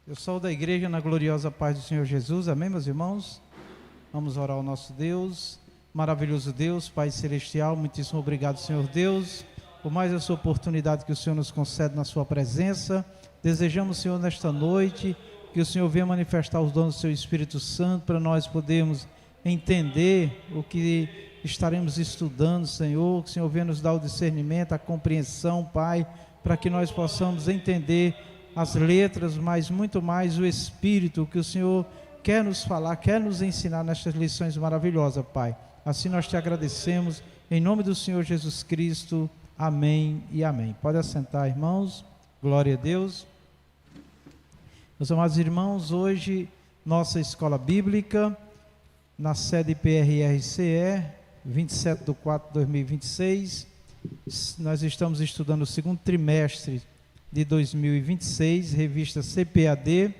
Eu sou da igreja na gloriosa paz do Senhor Jesus, amém, meus irmãos? Vamos orar ao nosso Deus, maravilhoso Deus, Pai Celestial, muitíssimo obrigado, Senhor Deus, por mais essa oportunidade que o Senhor nos concede na sua presença. Desejamos, Senhor, nesta noite, que o Senhor venha manifestar os dons do seu Espírito Santo, para nós podermos entender o que estaremos estudando, Senhor, que o Senhor venha nos dar o discernimento, a compreensão, Pai, para que nós possamos entender as letras, mas muito mais o Espírito que o Senhor quer nos falar, quer nos ensinar nestas lições maravilhosas, Pai. Assim nós te agradecemos, em nome do Senhor Jesus Cristo, amém e amém. Pode assentar, irmãos, glória a Deus. Meus amados irmãos, hoje nossa escola bíblica, na sede PRRCE, 27/4/2026, nós estamos estudando o segundo trimestre de 2026, revista CPAD,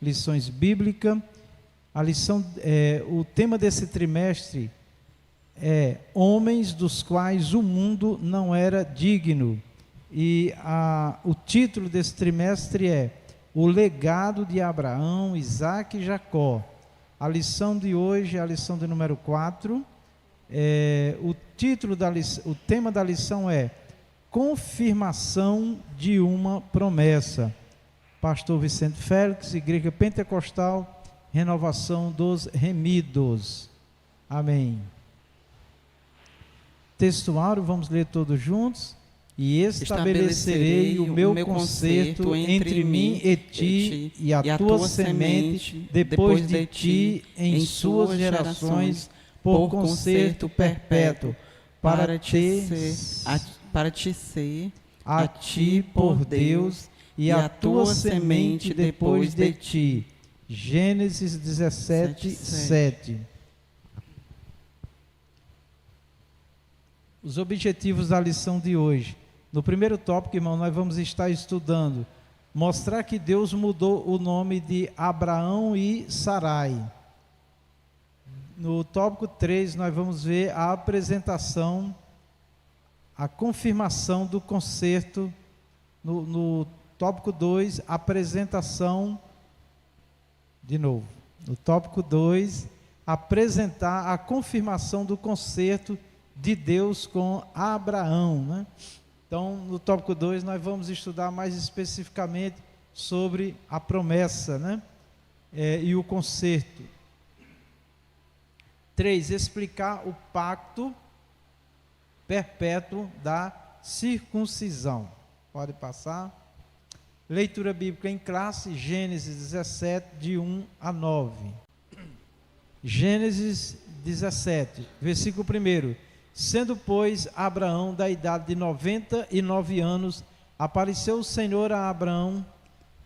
lições bíblicas. O tema desse trimestre é Homens dos quais o mundo não era digno. E o título desse trimestre é O legado de Abraão, Isaque e Jacó. A lição de hoje é a lição de número 4. O tema da lição é Confirmação de uma promessa. Pastor Vicente Félix, Igreja Pentecostal, Renovação dos Remidos. Amém. Textuário, vamos ler todos juntos. E estabelecerei o meu concerto entre mim e ti e a tua semente depois de ti em suas gerações por concerto perpétuo, para te ser a ti por Deus e a tua semente depois de ti. Gênesis 17:7. Os objetivos da lição de hoje. No primeiro tópico, irmão, nós vamos estar estudando, mostrar que Deus mudou o nome de Abraão e Sarai. No tópico 3, nós vamos ver a apresentação, a confirmação do concerto. No tópico 2, apresentação, de novo, no tópico 2, apresentar a confirmação do concerto de Deus com Abraão, né? Então, no tópico 2, nós vamos estudar mais especificamente sobre a promessa, né? E o concerto. 3, explicar o pacto perpétuo da circuncisão. Pode passar. Leitura bíblica em classe, Gênesis 17, de 1 a 9. Gênesis 17, versículo 1. Sendo, pois, Abraão da idade de 99 anos, apareceu o Senhor a Abraão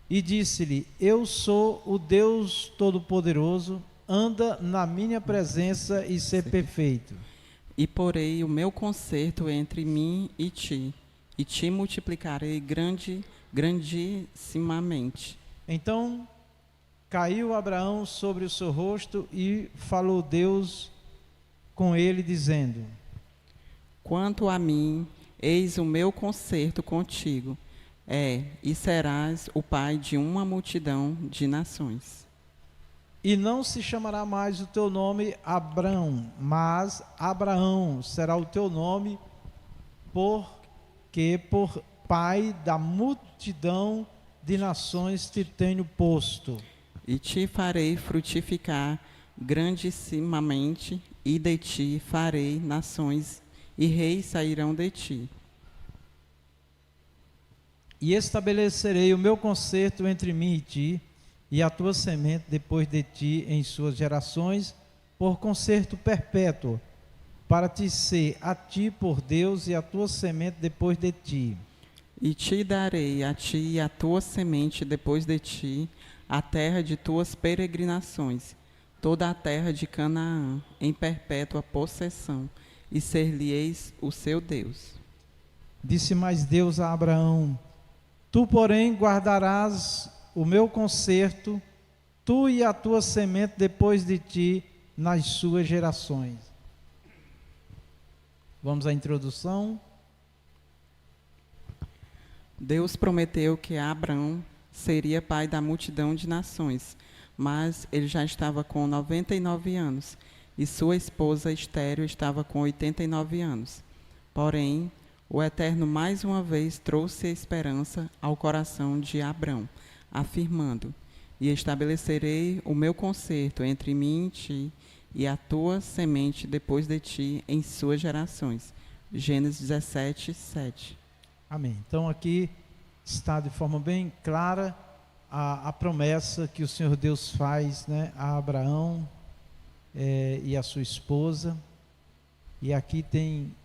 e disse-lhe: Eu sou o Deus Todo-Poderoso, anda na minha presença e ser perfeito. E porei o meu concerto entre mim e te multiplicarei grandissimamente. Então caiu Abraão sobre o seu rosto e falou Deus com ele, dizendo: Quanto a mim, eis o meu concerto contigo, e serás o pai de uma multidão de nações. E não se chamará mais o teu nome Abrão, mas Abraão será o teu nome, porque por pai da multidão de nações te tenho posto. E te farei frutificar grandissimamente, e de ti farei nações, e reis sairão de ti. E estabelecerei o meu concerto entre mim e ti, e a tua semente depois de ti em suas gerações, por concerto perpétuo, para te ser a ti por Deus e a tua semente depois de ti. E te darei a ti e a tua semente depois de ti a terra de tuas peregrinações, toda a terra de Canaã, em perpétua possessão, e ser-lhe-eis o seu Deus. Disse mais Deus a Abraão: Tu, porém, guardarás o meu concerto, tu e a tua semente depois de ti, nas suas gerações. Vamos à introdução. Deus prometeu que Abraão seria pai da multidão de nações, mas ele já estava com 99 anos, e sua esposa estéril estava com 89 anos. Porém, o Eterno mais uma vez trouxe a esperança ao coração de Abrão, afirmando: e estabelecerei o meu concerto entre mim e ti, e a tua semente depois de ti em suas gerações. Gênesis 17, 7. Amém. Então aqui está de forma bem clara a promessa que o Senhor Deus faz, né, a Abraão e a sua esposa. E aqui tem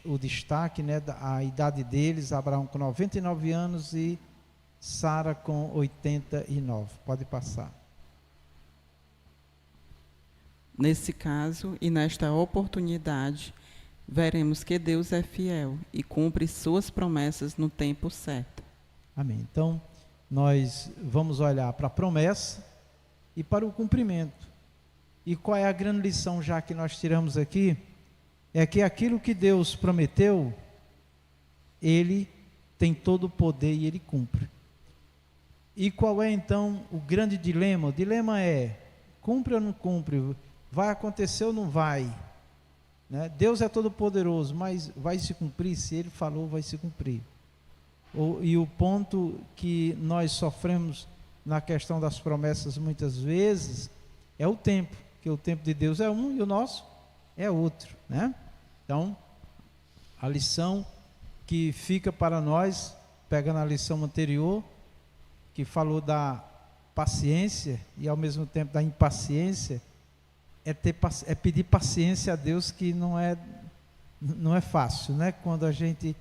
o destaque, né, a idade deles: Abraão com 99 anos e Sara com 89. Pode passar. Nesse caso e nesta oportunidade, veremos que Deus é fiel e cumpre suas promessas no tempo certo. Amém. Então, nós vamos olhar para a promessa e para o cumprimento. E qual é a grande lição já que nós tiramos aqui? É que aquilo que Deus prometeu, Ele tem todo o poder e Ele cumpre. E qual é então o grande dilema? O dilema é: cumpre ou não cumpre? Vai acontecer ou não vai? Né? Deus é todo poderoso, mas vai se cumprir? Se Ele falou, vai se cumprir. E o ponto que nós sofremos na questão das promessas muitas vezes é o tempo, que o tempo de Deus é um e o nosso é outro, né? Então, a lição que fica para nós, pegando a lição anterior, que falou da paciência e ao mesmo tempo da impaciência, é pedir paciência a Deus, que não é fácil, né? Quando a gente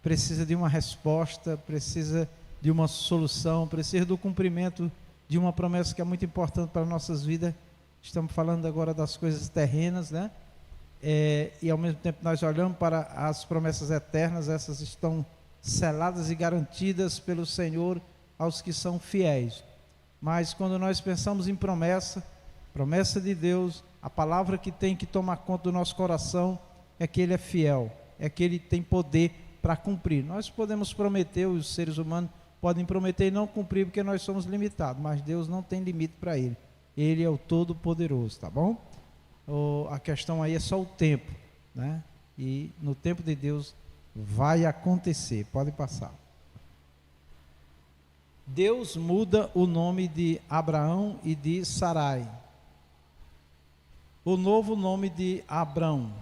precisa de uma resposta, precisa de uma solução, precisa do cumprimento de uma promessa que é muito importante para nossas vidas. Estamos falando agora das coisas terrenas, né? E ao mesmo tempo nós olhamos para as promessas eternas. Essas estão seladas e garantidas pelo Senhor aos que são fiéis. Mas quando nós pensamos em promessa de Deus, a palavra que tem que tomar conta do nosso coração é que Ele é fiel, é que Ele tem poder para cumprir. Nós podemos prometer, os seres humanos podem prometer e não cumprir, porque nós somos limitados, mas Deus não tem limite para Ele. Ele é o Todo-Poderoso, tá bom? A questão aí é só o tempo, né? E no tempo de Deus vai acontecer. Pode passar. Deus muda o nome de Abraão e de Sarai. O novo nome de Abrão.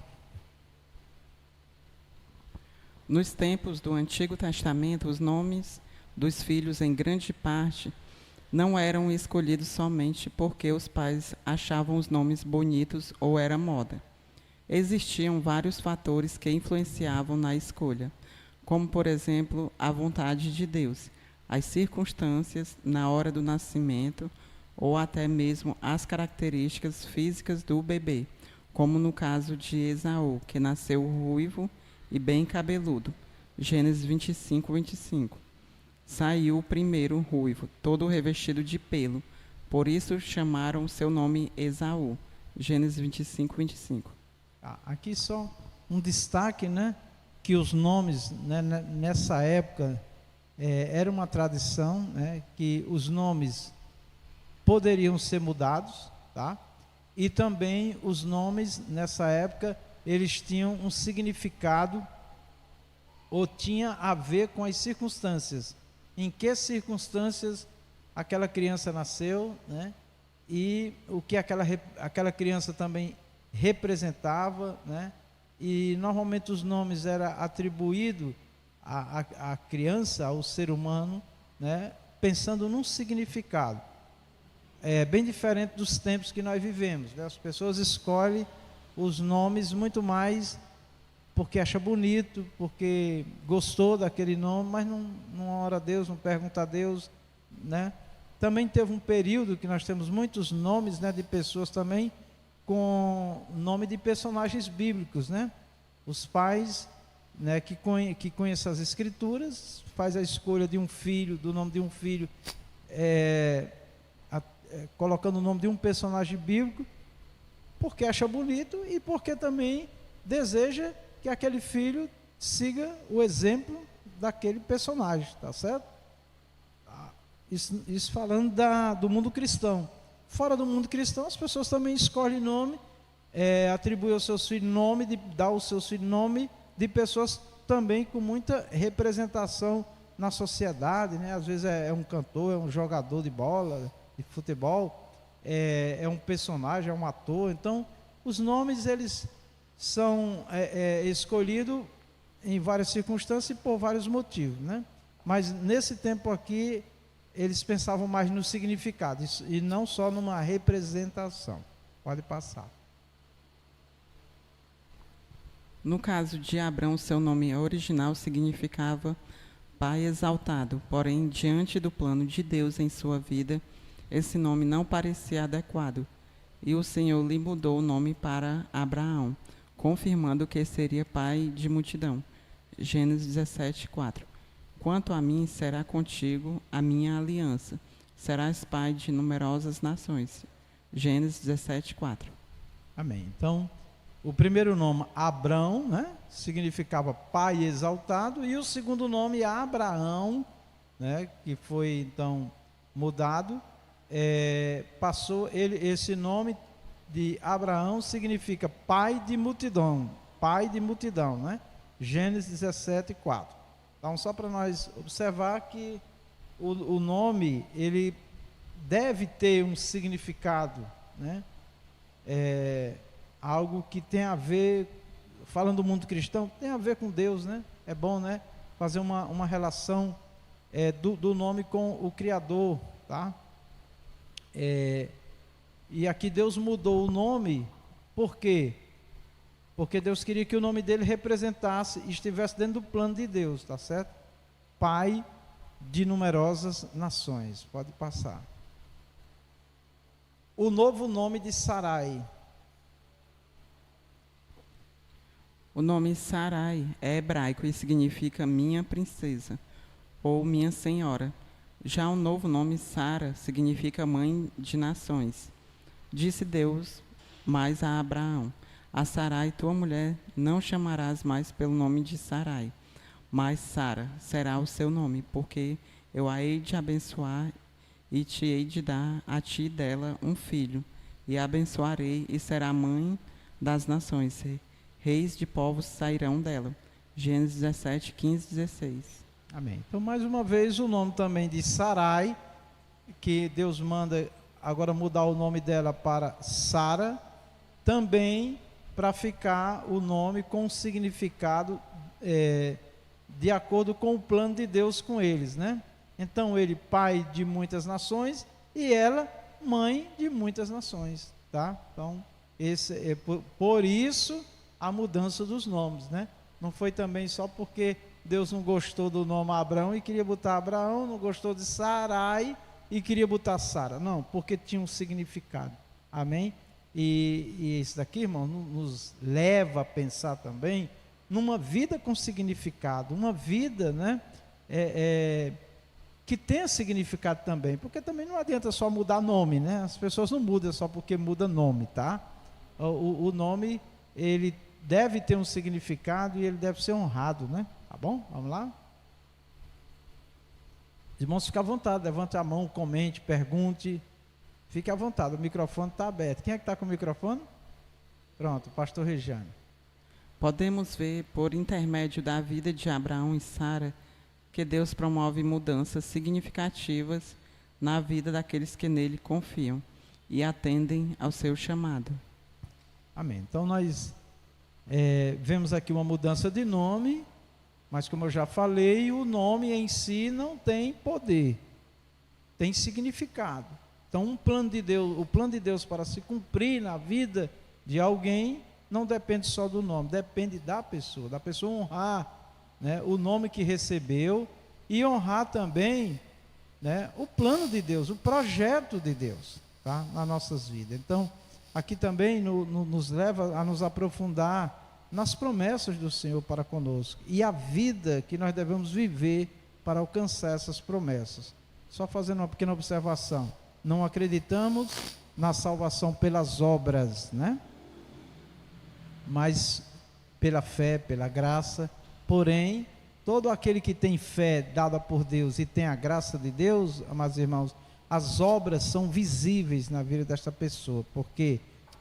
Nos tempos do Antigo Testamento, os nomes dos filhos, em grande parte, não eram escolhidos somente porque os pais achavam os nomes bonitos ou era moda. Existiam vários fatores que influenciavam na escolha, como, por exemplo, a vontade de Deus, as circunstâncias na hora do nascimento ou até mesmo as características físicas do bebê, como no caso de Esaú, que nasceu ruivo e bem cabeludo. Gênesis 25, 25. Saiu o primeiro ruivo, todo revestido de pelo. Por isso chamaram seu nome Esaú. Gênesis 25, 25. Aqui só um destaque, né? Que os nomes, né, nessa época, era uma tradição, né? Que os nomes poderiam ser mudados, tá? E também os nomes, nessa época, eles tinham um significado, ou tinha a ver com as circunstâncias. Em que circunstâncias aquela criança nasceu, né? E o que aquela criança também representava, né? E normalmente os nomes eram atribuídos à criança, ao ser humano, né? Pensando num significado. É bem diferente dos tempos que nós vivemos, né? As pessoas escolhem os nomes muito mais porque acha bonito, porque gostou daquele nome, mas não ora a Deus, não pergunta a Deus, né? Também teve um período que nós temos muitos nomes, né, de pessoas também com nome de personagens bíblicos, né? Os pais, né, que conhecem as escrituras, faz a escolha de um filho, do nome de um filho, colocando o nome de um personagem bíblico, porque acha bonito e porque também deseja que aquele filho siga o exemplo daquele personagem, tá certo? Isso falando do mundo cristão. Fora do mundo cristão, as pessoas também escolhem nome, atribuem aos seus filhos nome, dá aos seus filhos nome de pessoas também com muita representação na sociedade, né? Às vezes é um cantor, é um jogador de bola, de futebol, é um personagem, é um ator. Então, os nomes, eles são escolhidos em várias circunstâncias e por vários motivos, né? Mas nesse tempo aqui, eles pensavam mais no significado e não só numa representação. Pode passar. No caso de Abrão, seu nome original significava Pai exaltado, porém, diante do plano de Deus em sua vida, esse nome não parecia adequado, e o Senhor lhe mudou o nome para Abraão, confirmando que seria pai de multidão. Gênesis 17, 4. Quanto a mim, será contigo a minha aliança, serás pai de numerosas nações. Gênesis 17, 4. Amém. Então, o primeiro nome, Abrão, né, significava pai exaltado, e o segundo nome, Abraão, né, que foi então mudado, esse nome de Abraão significa pai de multidão, né? Gênesis 17, 4. Então, só para nós observar que o nome, ele deve ter um significado, né? Algo que tem a ver, falando do mundo cristão, tem a ver com Deus, né? É bom, né? Fazer uma relação do nome com o Criador, tá? E aqui Deus mudou o nome, por quê? Porque Deus queria que o nome dele representasse e estivesse dentro do plano de Deus, tá certo? Pai de numerosas nações. Pode passar. O novo nome de Sarai. O nome Sarai é hebraico e significa minha princesa ou minha senhora. Já o novo nome Sara significa mãe de nações. Disse Deus mais a Abraão: a Sarai, tua mulher, não chamarás mais pelo nome de Sarai, mas Sara será o seu nome, porque eu a hei de abençoar e te hei de dar a ti dela um filho, e a abençoarei e será mãe das nações. Reis de povos sairão dela. Gênesis 17, 15, 16. Amém. Então, mais uma vez, o nome também de Sarai, que Deus manda agora mudar o nome dela para Sara, também para ficar o nome com significado de acordo com o plano de Deus com eles, né? Então, ele pai de muitas nações e ela mãe de muitas nações, tá? Então, por isso a mudança dos nomes, né? Não foi também só porque Deus não gostou do nome Abraão e queria botar Abraão, não gostou de Sarai e queria botar Sara. Não, porque tinha um significado. Amém? E isso daqui, irmão, nos leva a pensar também numa vida com significado, uma vida, né, que tenha significado também, porque também não adianta só mudar nome, né? As pessoas não mudam só porque muda nome, tá? O nome, ele deve ter um significado e ele deve ser honrado, né? Tá bom? Vamos lá? Irmãos, fica à vontade, levante a mão, comente, pergunte, fique à vontade, o microfone está aberto. Quem é que está com o microfone? Pronto, pastor Regiane. Podemos ver, por intermédio da vida de Abraão e Sara, que Deus promove mudanças significativas na vida daqueles que nele confiam e atendem ao seu chamado. Amém. Então nós vemos aqui uma mudança de nome, mas como eu já falei, o nome em si não tem poder, tem significado. Então o plano de Deus para se cumprir na vida de alguém não depende só do nome, depende da pessoa honrar, né, o nome que recebeu e honrar também, né, o plano de Deus, o projeto de Deus, tá, nas nossas vidas. Então aqui também nos leva a nos aprofundar nas promessas do Senhor para conosco e a vida que nós devemos viver para alcançar essas promessas. Só fazendo uma pequena observação: não acreditamos na salvação pelas obras, né? Mas pela fé, pela graça. Porém, todo aquele que tem fé dada por Deus e tem a graça de Deus, amados irmãos, as obras são visíveis na vida desta pessoa, porque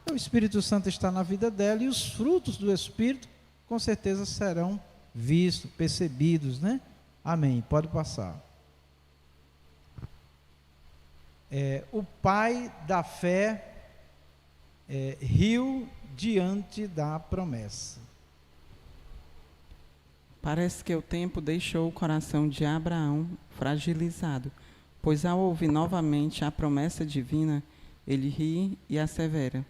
o Espírito Santo está na vida dela e os frutos do Espírito com certeza serão vistos, percebidos, né? Amém. Pode passar. O pai da fé riu diante da promessa. Parece que o tempo deixou o coração de Abraão fragilizado, pois ao ouvir novamente a promessa divina, ele ri e assevera: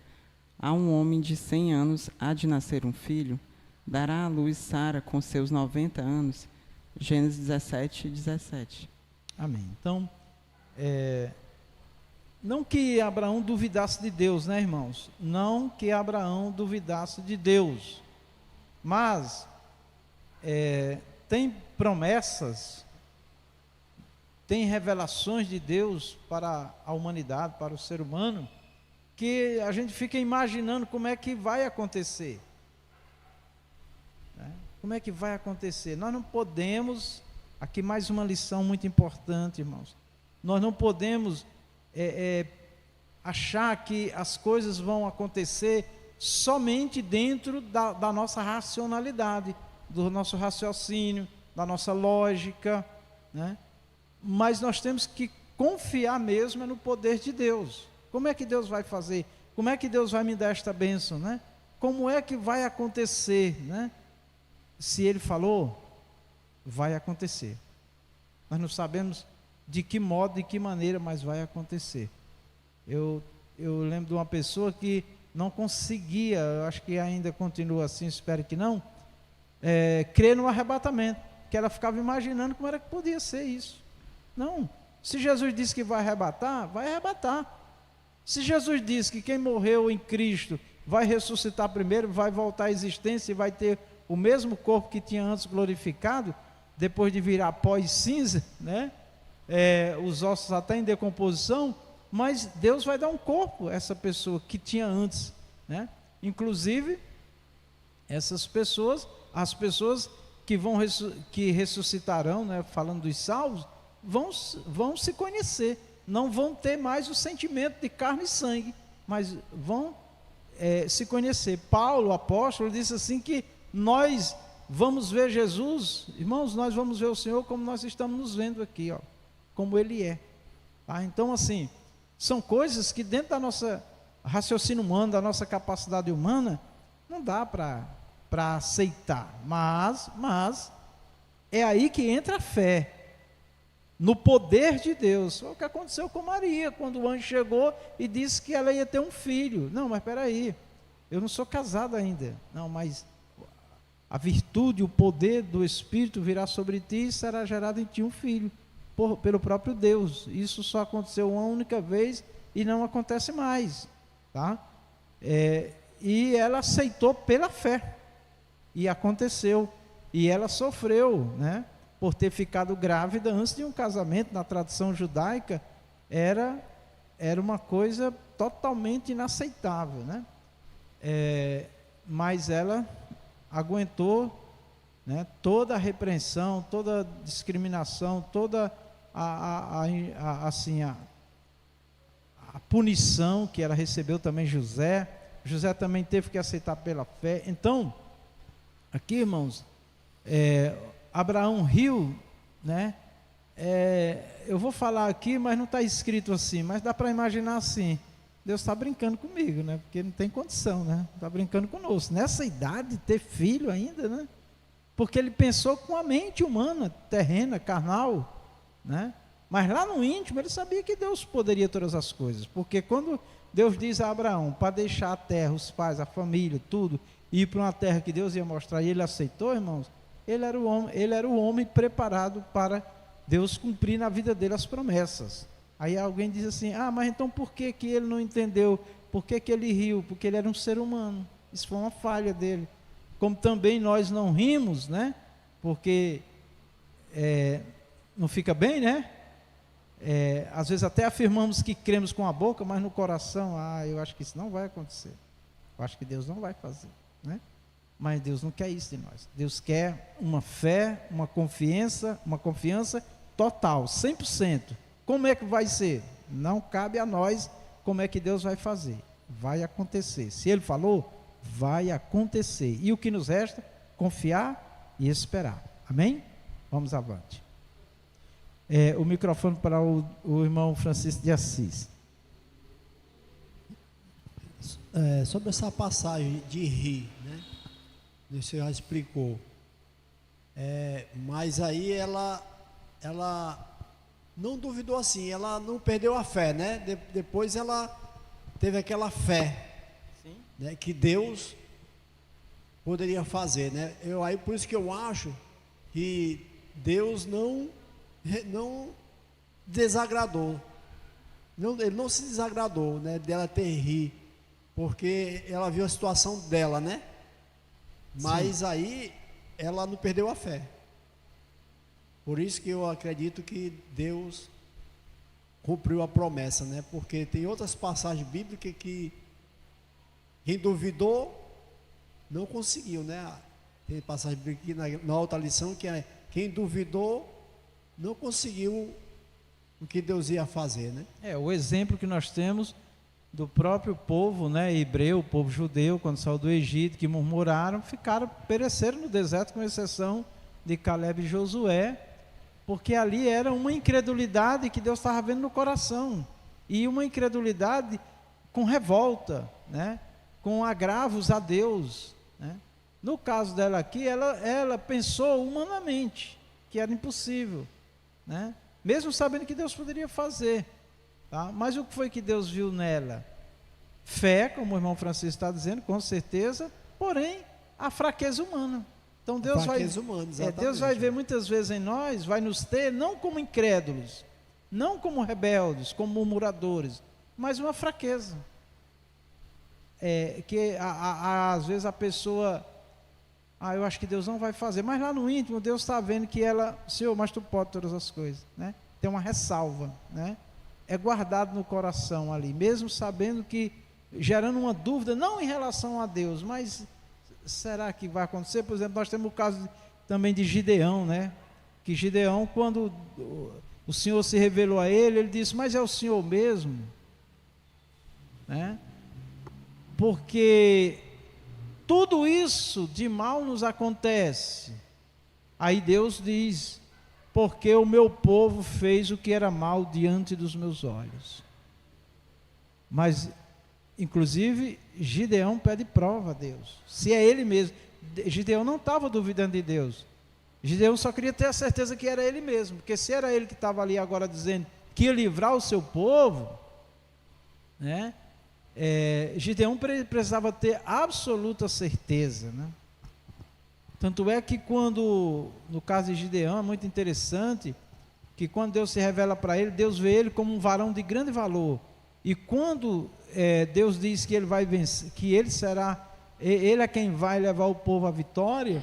a um homem de 100 anos há de nascer um filho, dará à luz Sara com seus 90 anos. Gênesis 17, 17. Amém. Então, não que Abraão duvidasse de Deus, né, irmãos? Não que Abraão duvidasse de Deus, mas tem promessas, tem revelações de Deus para a humanidade, para o ser humano, que a gente fica imaginando como é que vai acontecer. Como é que vai acontecer? Nós não podemos, aqui mais uma lição muito importante, irmãos, nós não podemos achar que as coisas vão acontecer somente dentro da nossa racionalidade, do nosso raciocínio, da nossa lógica, né? Mas nós temos que confiar mesmo no poder de Deus. Como é que Deus vai fazer? Como é que Deus vai me dar esta bênção, né? Como é que vai acontecer, né? Se Ele falou, vai acontecer. Nós não sabemos de que modo, de que maneira, mas vai acontecer. Eu lembro de uma pessoa que não conseguia, eu acho que ainda continua assim, espero que não, crer no arrebatamento, que ela ficava imaginando como era que podia ser isso. Não, se Jesus disse que vai arrebatar, vai arrebatar. Se Jesus disse que quem morreu em Cristo vai ressuscitar primeiro, vai voltar à existência e vai ter o mesmo corpo que tinha antes glorificado, depois de virar pó e cinza, né? Os ossos até em decomposição, mas Deus vai dar um corpo a essa pessoa que tinha antes, né? Inclusive, essas pessoas, as pessoas que ressuscitarão, né, falando dos salvos, vão se conhecer, não vão ter mais o sentimento de carne e sangue, mas vão se conhecer. Paulo, o apóstolo, disse assim que nós vamos ver Jesus, irmãos, nós vamos ver o Senhor como nós estamos nos vendo aqui, ó, como Ele é. Tá? Então, assim, são coisas que dentro da nossa raciocínio humano, da nossa capacidade humana, não dá para aceitar, mas é aí que entra a fé, no poder de Deus. Foi o que aconteceu com Maria, quando o anjo chegou e disse que ela ia ter um filho. Não, mas espera aí, eu não sou casado ainda. Não, mas a virtude, o poder do Espírito virá sobre ti e será gerado em ti um filho, pelo próprio Deus. Isso só aconteceu uma única vez e não acontece mais, tá? E ela aceitou pela fé, e aconteceu, e ela sofreu, né, por ter ficado grávida antes de um casamento. Na tradição judaica era uma coisa totalmente inaceitável, né? Mas ela aguentou, né, toda a repreensão, toda a discriminação, toda a punição que ela recebeu também. José também teve que aceitar pela fé. Então, aqui, irmãos, Abraão riu, né? Eu vou falar aqui, mas não está escrito assim, mas dá para imaginar assim: Deus está brincando comigo, né? Porque não tem condição, né? Está brincando conosco. Nessa idade, ter filho ainda, né? Porque ele pensou com a mente humana, terrena, carnal, né? Mas lá no íntimo, ele sabia que Deus poderia todas as coisas. Porque quando Deus diz a Abraão para deixar a terra, os pais, a família, tudo, e ir para uma terra que Deus ia mostrar, e ele aceitou, irmãos, ele era o homem preparado para Deus cumprir na vida dele as promessas. Aí alguém diz assim: mas então por que ele não entendeu? Por que ele riu? Porque ele era um ser humano. Isso foi uma falha dele. Como também nós não rimos, né? Porque não fica bem, né? Às vezes até afirmamos que cremos com a boca, mas no coração, eu acho que isso não vai acontecer. Eu acho que Deus não vai fazer, né? Mas Deus não quer isso de nós. Deus quer uma fé, uma confiança total, 100%. Como é que vai ser? Não cabe a nós como é que Deus vai fazer. Vai acontecer. Se Ele falou, vai acontecer. E o que nos resta? Confiar e esperar. Amém? Vamos avante. O microfone para o irmão Francisco de Assis. Sobre essa passagem de rir, né? O senhor já explicou. Mas aí ela não duvidou assim, ela não perdeu a fé, né? Depois ela teve aquela fé, né, que Deus poderia fazer, né? Por isso que eu acho que Deus não desagradou. Ele não se desagradou, né, dela ter rir, porque ela viu a situação dela, né? Mas sim, aí ela não perdeu a fé. Por isso que eu acredito que Deus cumpriu a promessa, né? Porque tem outras passagens bíblicas que quem duvidou não conseguiu, né? Tem passagem bíblica aqui na outra lição que é: quem duvidou não conseguiu o que Deus ia fazer, né? O exemplo que nós temos do próprio povo, né, hebreu, o povo judeu, quando saiu do Egito, que murmuraram, pereceram no deserto, com exceção de Caleb e Josué, porque ali era uma incredulidade que Deus estava vendo no coração, e uma incredulidade com revolta, né, com agravos a Deus, né. No caso dela aqui, ela pensou humanamente que era impossível, né, mesmo sabendo que Deus poderia fazer. Tá? Mas o que foi que Deus viu nela? Fé, como o irmão Francisco está dizendo, com certeza, porém a fraqueza humana. Então Deus Deus vai ver muitas vezes em nós, vai nos ter não como incrédulos, não como rebeldes, como murmuradores, mas uma fraqueza. Que às vezes a pessoa, eu acho que Deus não vai fazer, mas lá no íntimo Deus está vendo que ela, Senhor, mas tu pode todas as coisas, né? Tem uma ressalva, né? É guardado no coração ali, mesmo sabendo que, gerando uma dúvida, não em relação a Deus, mas será que vai acontecer? Por exemplo, nós temos o caso também de Gideão, né? Que Gideão, quando o Senhor se revelou a ele disse, mas é o Senhor mesmo? Né? Porque tudo isso de mal nos acontece. Aí Deus diz, porque o meu povo fez o que era mal diante dos meus olhos. Mas, inclusive, Gideão pede prova a Deus, se é ele mesmo. Gideão não estava duvidando de Deus, Gideão só queria ter a certeza que era ele mesmo, porque se era ele que estava ali agora dizendo que ia livrar o seu povo, né? Gideão precisava ter absoluta certeza, né? Tanto é que quando, no caso de Gideão, é muito interessante, que quando Deus se revela para ele, Deus vê ele como um varão de grande valor, e quando Deus diz que ele vai vencer, que ele é quem vai levar o povo à vitória,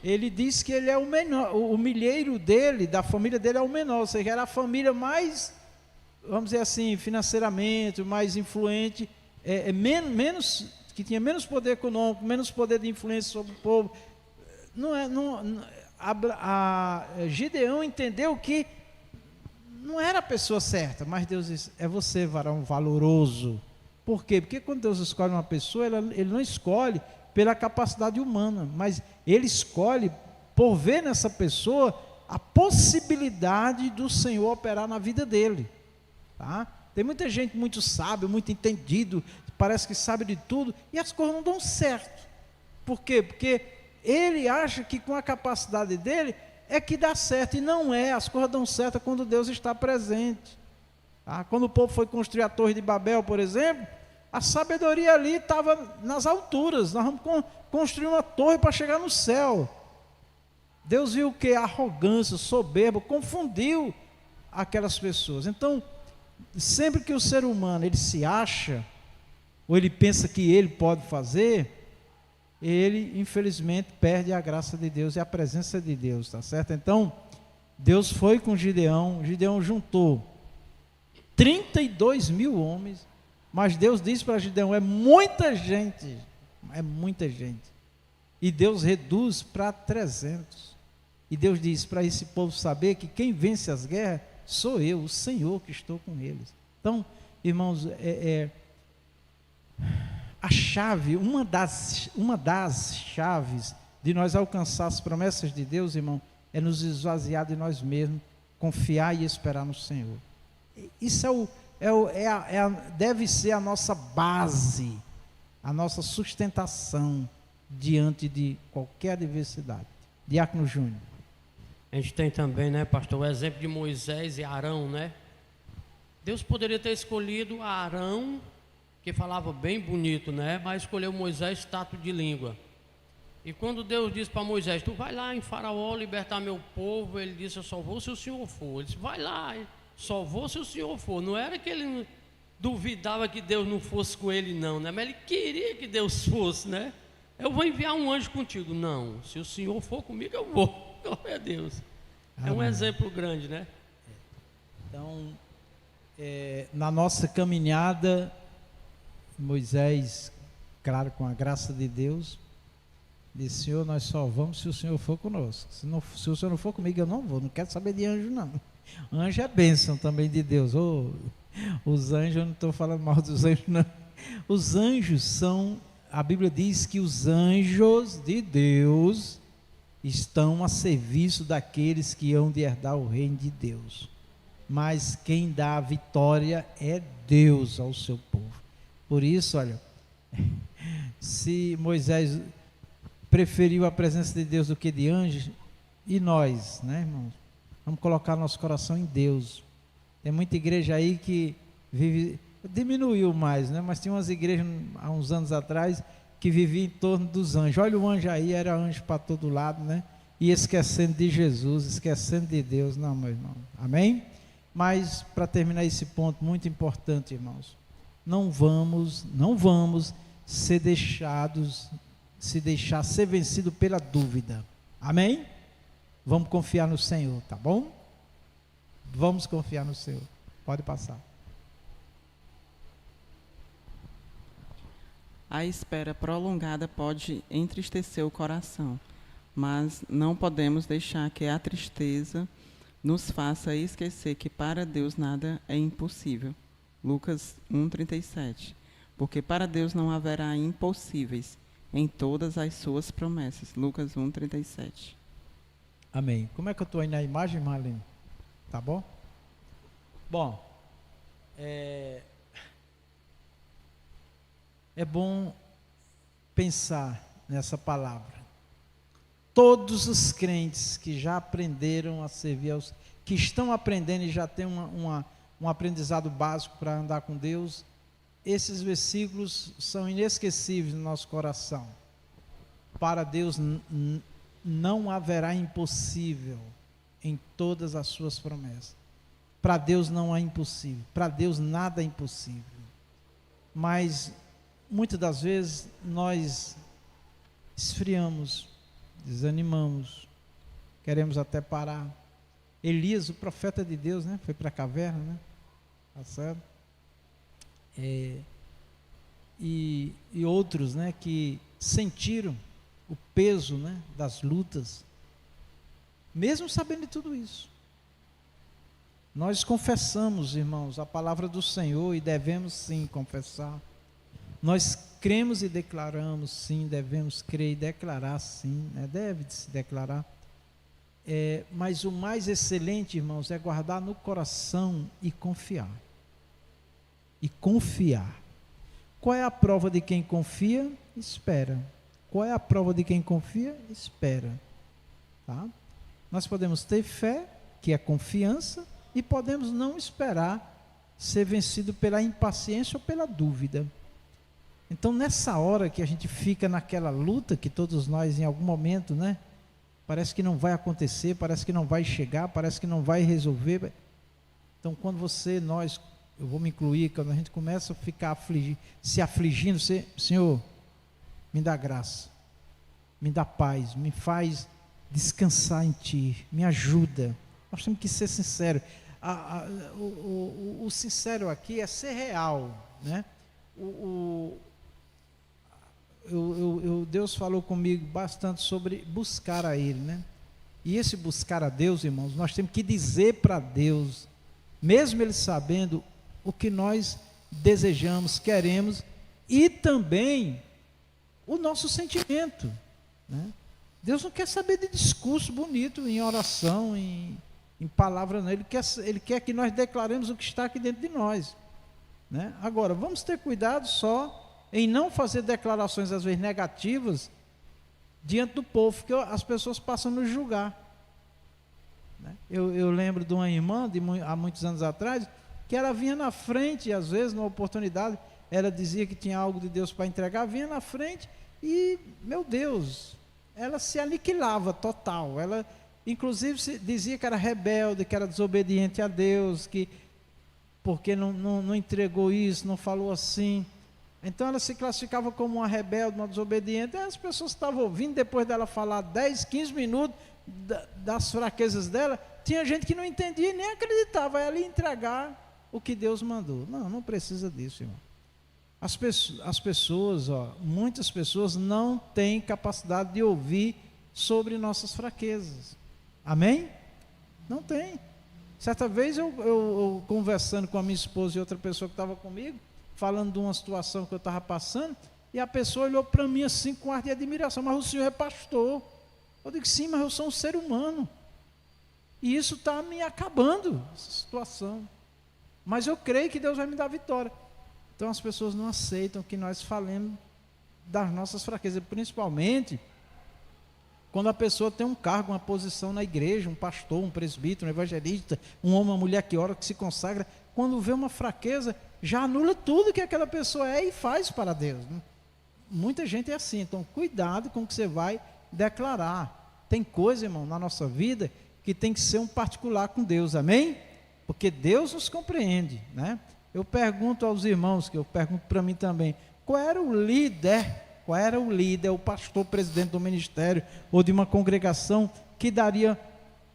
ele diz que ele é o menor, o milheiro dele, da família dele é o menor, ou seja, era a família mais, vamos dizer assim, financeiramente, mais influente, que tinha menos poder econômico, menos poder de influência sobre o povo. Gideão entendeu que não era a pessoa certa, mas Deus disse, é você, varão valoroso. Por quê? Porque quando Deus escolhe uma pessoa, ele não escolhe pela capacidade humana, mas ele escolhe por ver nessa pessoa a possibilidade do Senhor operar na vida dele. Tá? Tem muita gente muito sábio, muito entendido, parece que sabe de tudo, e as coisas não dão certo. Por quê? Porque ele acha que com a capacidade dele é que dá certo, e não é. As coisas dão certo quando Deus está presente. Tá? Quando o povo foi construir a Torre de Babel, por exemplo, a sabedoria ali estava nas alturas. Nós vamos construir uma torre para chegar no céu. Deus viu que a arrogância, soberba, confundiu aquelas pessoas. Então, sempre que o ser humano ele se acha, ou ele pensa que ele pode fazer, ele infelizmente perde a graça de Deus e a presença de Deus, tá certo? Então, Deus foi com Gideão juntou 32 mil homens, mas Deus disse para Gideão, é muita gente, E Deus reduz para 300. E Deus diz para esse povo saber que quem vence as guerras sou eu, o Senhor, que estou com eles. Então, irmãos, a chave, uma das chaves de nós alcançar as promessas de Deus, irmão, é nos esvaziar de nós mesmos, confiar e esperar no Senhor. Isso deve ser a nossa base, a nossa sustentação diante de qualquer adversidade. Diácono Júnior. A gente tem também, né, pastor, o exemplo de Moisés e Arão, né? Deus poderia ter escolhido Arão, que falava bem bonito, né? Mas escolheu Moisés, tato de língua. E quando Deus disse para Moisés, tu vai lá em Faraó libertar meu povo, ele disse, eu só vou se o Senhor for. Ele disse, vai lá, só vou se o Senhor for. Não era que ele duvidava que Deus não fosse com ele, não, né? Mas ele queria que Deus fosse, né? Eu vou enviar um anjo contigo. Não, se o Senhor for comigo, eu vou. Glória a Deus. É um exemplo grande, né? Então, na nossa caminhada, Moisés, claro, com a graça de Deus, disse, Senhor, nós só vamos se o Senhor for conosco. Se o Senhor não for comigo, eu não vou. Não quero saber de anjo, não. Anjo é bênção também de Deus. Os anjos, eu não estou falando mal dos anjos, não. Os anjos são, a Bíblia diz que os anjos de Deus estão a serviço daqueles que hão de herdar o reino de Deus. Mas quem dá a vitória é Deus ao seu povo. Por isso, olha, se Moisés preferiu a presença de Deus do que de anjos, e nós, né, irmãos? Vamos colocar nosso coração em Deus. Tem muita igreja aí que diminuiu mais, né? Mas tinha umas igrejas há uns anos atrás que vivia em torno dos anjos. Olha o anjo aí, era anjo para todo lado, né? E esquecendo de Jesus, esquecendo de Deus. Não, meu irmão. Amém? Mas, para terminar esse ponto muito importante, irmãos, não vamos ser ser vencido pela dúvida. Amém? Vamos confiar no Senhor, tá bom? Vamos confiar no Senhor. Pode passar. A espera prolongada pode entristecer o coração, mas não podemos deixar que a tristeza nos faça esquecer que para Deus nada é impossível. Lucas 1:37. Porque para Deus não haverá impossíveis em todas as suas promessas. Lucas 1:37. Amém. Como é que eu estou aí na imagem, Marlene? Tá bom? Bom, é bom pensar nessa palavra. Todos os crentes que já aprenderam a servir que estão aprendendo e já têm um aprendizado básico para andar com Deus, esses versículos são inesquecíveis no nosso coração. Para Deus não haverá impossível em todas as suas promessas. Para Deus não há impossível. Para Deus nada é impossível. Mas muitas das vezes nós esfriamos, desanimamos, queremos até parar. Elias, o profeta de Deus, né, foi para a caverna, né? Tá certo? E outros, né, que sentiram o peso, né, das lutas, mesmo sabendo de tudo isso. Nós confessamos, irmãos, a palavra do Senhor e devemos sim confessar. Nós cremos e declaramos, sim, devemos crer e declarar, sim, né? Deve se declarar. Mas o mais excelente, irmãos, é guardar no coração e confiar. E confiar. Qual é a prova de quem confia? Espera. Qual é a prova de quem confia? Espera. Tá? Nós podemos ter fé, que é confiança, e podemos não esperar ser vencido pela impaciência ou pela dúvida. Então, nessa hora que a gente fica naquela luta, que todos nós em algum momento, né? Parece que não vai acontecer, parece que não vai chegar, parece que não vai resolver. Então, quando eu vou me incluir, quando a gente começa a ficar se afligindo, Senhor, me dá graça, me dá paz, me faz descansar em Ti, me ajuda. Nós temos que ser sinceros. O sincero aqui é ser real, né? Deus falou comigo bastante sobre buscar a Ele, né? E esse buscar a Deus, irmãos, nós temos que dizer para Deus, mesmo Ele sabendo o que nós desejamos, queremos, e também o nosso sentimento, né? Deus não quer saber de discurso bonito em oração, em palavra, não. Ele quer que nós declaremos o que está aqui dentro de nós, né? Agora, vamos ter cuidado só em não fazer declarações às vezes negativas diante do povo, porque as pessoas passam a nos julgar, né? Eu lembro de uma irmã há muitos anos atrás, que ela vinha na frente, às vezes, numa oportunidade, ela dizia que tinha algo de Deus para entregar, vinha na frente e, meu Deus, ela se aniquilava total. Ela, inclusive, dizia que era rebelde, que era desobediente a Deus, que porque não entregou isso, não falou assim. Então ela se classificava como uma rebelde, uma desobediente. Aí as pessoas estavam ouvindo, depois dela falar 10, 15 minutos das fraquezas dela, tinha gente que não entendia e nem acreditava. Ela ia entregar o que Deus mandou. Não precisa disso, irmão. As pessoas, muitas pessoas não têm capacidade de ouvir sobre nossas fraquezas. Amém? Não tem. Certa vez eu conversando com a minha esposa e outra pessoa que estava comigo, falando de uma situação que eu estava passando, e a pessoa olhou para mim assim com ar de admiração: mas o senhor é pastor. Eu digo: sim, mas eu sou um ser humano, e isso está me acabando, essa situação, mas eu creio que Deus vai me dar vitória. Então as pessoas não aceitam que nós falemos das nossas fraquezas, principalmente quando a pessoa tem um cargo, uma posição na igreja, um pastor, um presbítero, um evangelista, um homem, uma mulher que ora, que se consagra. Quando vê uma fraqueza, já anula tudo que aquela pessoa é e faz para Deus, né? Muita gente é assim. Então cuidado com o que você vai declarar. Tem coisa, irmão, na nossa vida que tem que ser um particular com Deus, amém? Porque Deus nos compreende, né? Eu pergunto aos irmãos, que eu pergunto para mim também, qual era o líder, o pastor, presidente do ministério ou de uma congregação que daria,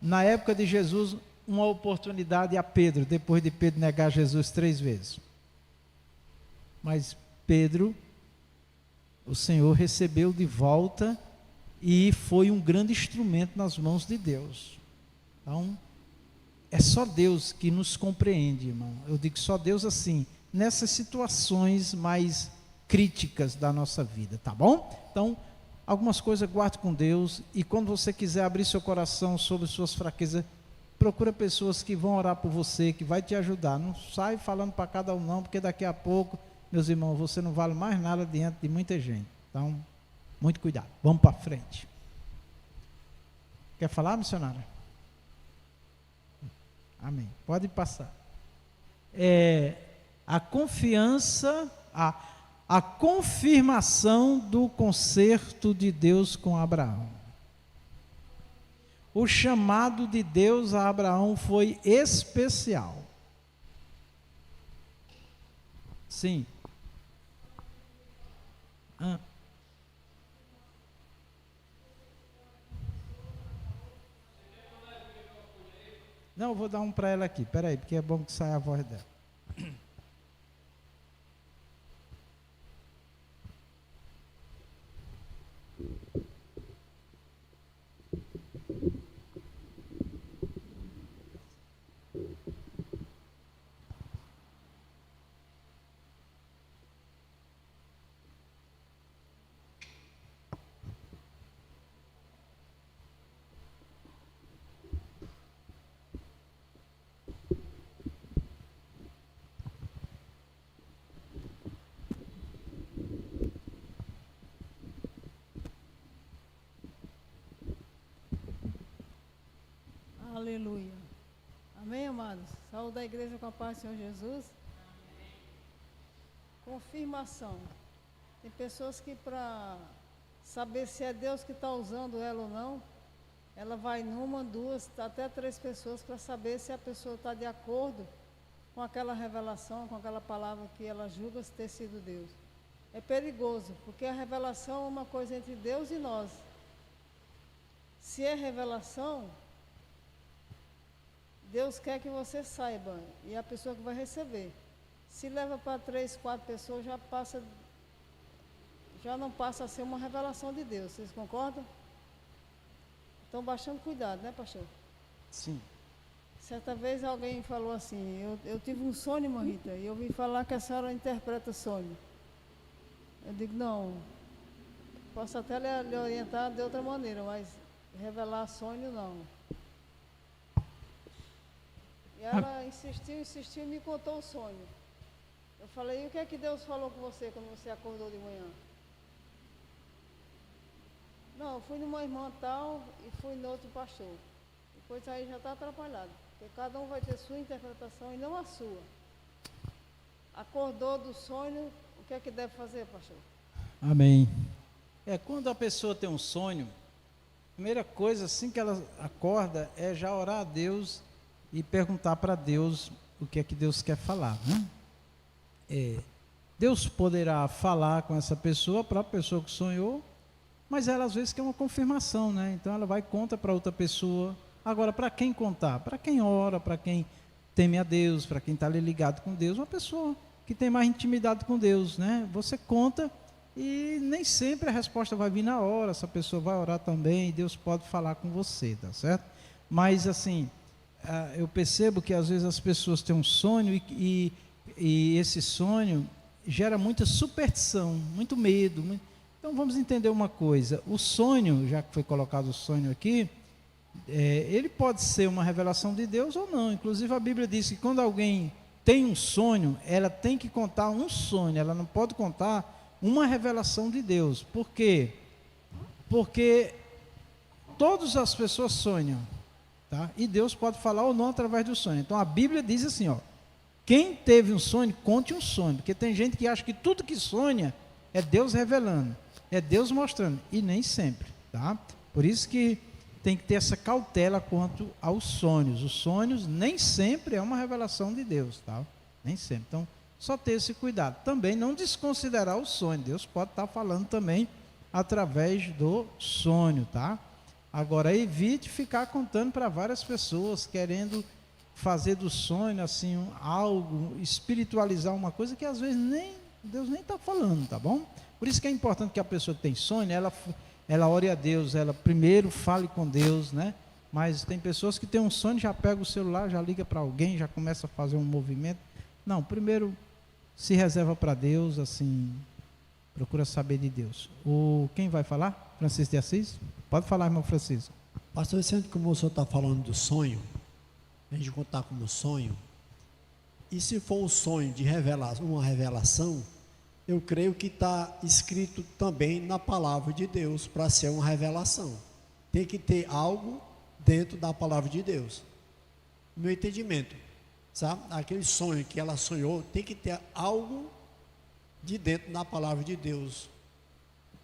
na época de Jesus, uma oportunidade a Pedro, depois de Pedro negar Jesus 3 vezes. Mas Pedro, o Senhor recebeu de volta e foi um grande instrumento nas mãos de Deus. Então, é só Deus que nos compreende, irmão. Eu digo só Deus assim, nessas situações mais críticas da nossa vida, tá bom? Então, algumas coisas guarde com Deus, e quando você quiser abrir seu coração sobre suas fraquezas, procura pessoas que vão orar por você, que vai te ajudar. Não sai falando para cada um não, porque daqui a pouco, meus irmãos, você não vale mais nada diante de muita gente. Então, muito cuidado. Vamos para frente. Quer falar, missionária? Amém. Pode passar. A confiança, a confirmação do concerto de Deus com Abraão. O chamado de Deus a Abraão foi especial. Sim. Não, eu vou dar um para ela aqui. Espera aí, porque é bom que saia a voz dela. Aleluia. Amém, amados? Saúde da igreja com a paz do Senhor Jesus. Confirmação. Tem pessoas que, para saber se é Deus que está usando ela ou não, ela vai numa, duas, até 3 pessoas para saber se a pessoa está de acordo com aquela revelação, com aquela palavra que ela julga ter sido Deus. É perigoso, porque a revelação é uma coisa entre Deus e nós. Se é revelação, Deus quer que você saiba, e a pessoa que vai receber. Se leva para 3, 4 pessoas, já passa já não passa a ser uma revelação de Deus. Vocês concordam? Estão bastante cuidado, né, pastor? Sim. Certa vez alguém falou assim, eu tive um sonho, irmã Rita, e eu ouvi falar que a senhora interpreta sonho. Eu digo, não, posso até lhe orientar de outra maneira, mas revelar sonho, não. E ela insistiu e me contou o sonho. Eu falei, e o que é que Deus falou com você quando você acordou de manhã? Não, eu fui numa irmã tal e fui no outro pastor. Depois aí já está atrapalhado. Porque cada um vai ter sua interpretação e não a sua. Acordou do sonho, o que é que deve fazer, pastor? Amém. Quando a pessoa tem um sonho, a primeira coisa, assim que ela acorda, é já orar a Deus e perguntar para Deus o que é que Deus quer falar, né? Deus poderá falar com essa pessoa, a própria pessoa que sonhou, mas ela às vezes quer uma confirmação, né? Então ela vai e conta para outra pessoa. Agora, para quem contar? Para quem ora, para quem teme a Deus, para quem está ali ligado com Deus, uma pessoa que tem mais intimidade com Deus, né? Você conta e nem sempre a resposta vai vir na hora, essa pessoa vai orar também e Deus pode falar com você, tá certo? Mas assim, eu percebo que às vezes as pessoas têm um sonho e esse sonho gera muita superstição, muito medo. Então vamos entender uma coisa, o sonho, já que foi colocado o sonho aqui, ele pode ser uma revelação de Deus ou não. Inclusive a Bíblia diz que quando alguém tem um sonho, ela tem que contar um sonho, ela não pode contar uma revelação de Deus. Por quê? Porque todas as pessoas sonham, tá? E Deus pode falar ou não através do sonho. Então a Bíblia diz assim, quem teve um sonho, conte um sonho, porque tem gente que acha que tudo que sonha é Deus revelando, é Deus mostrando, e nem sempre, tá? Por isso que tem que ter essa cautela quanto aos sonhos. Os sonhos nem sempre é uma revelação de Deus, tá? Nem sempre. Então, só ter esse cuidado. Também não desconsiderar o sonho. Deus pode estar falando também através do sonho, tá? Agora, evite ficar contando para várias pessoas, querendo fazer do sonho, assim, algo, espiritualizar uma coisa que às vezes Deus nem está falando, tá bom? Por isso que é importante que a pessoa que tem sonho, ela ore a Deus, ela primeiro fale com Deus, né? Mas tem pessoas que têm um sonho, já pega o celular, já liga para alguém, já começa a fazer um movimento. Não, primeiro se reserva para Deus, assim, procura saber de Deus. Quem vai falar? Francisco de Assis? Pode falar, irmão Francisco. Pastor, sempre como o senhor está falando do sonho, a gente contar como sonho, e se for um sonho de uma revelação, eu creio que está escrito também na palavra de Deus para ser uma revelação. Tem que ter algo dentro da palavra de Deus. No meu entendimento, sabe? Aquele sonho que ela sonhou, tem que ter algo de dentro da palavra de Deus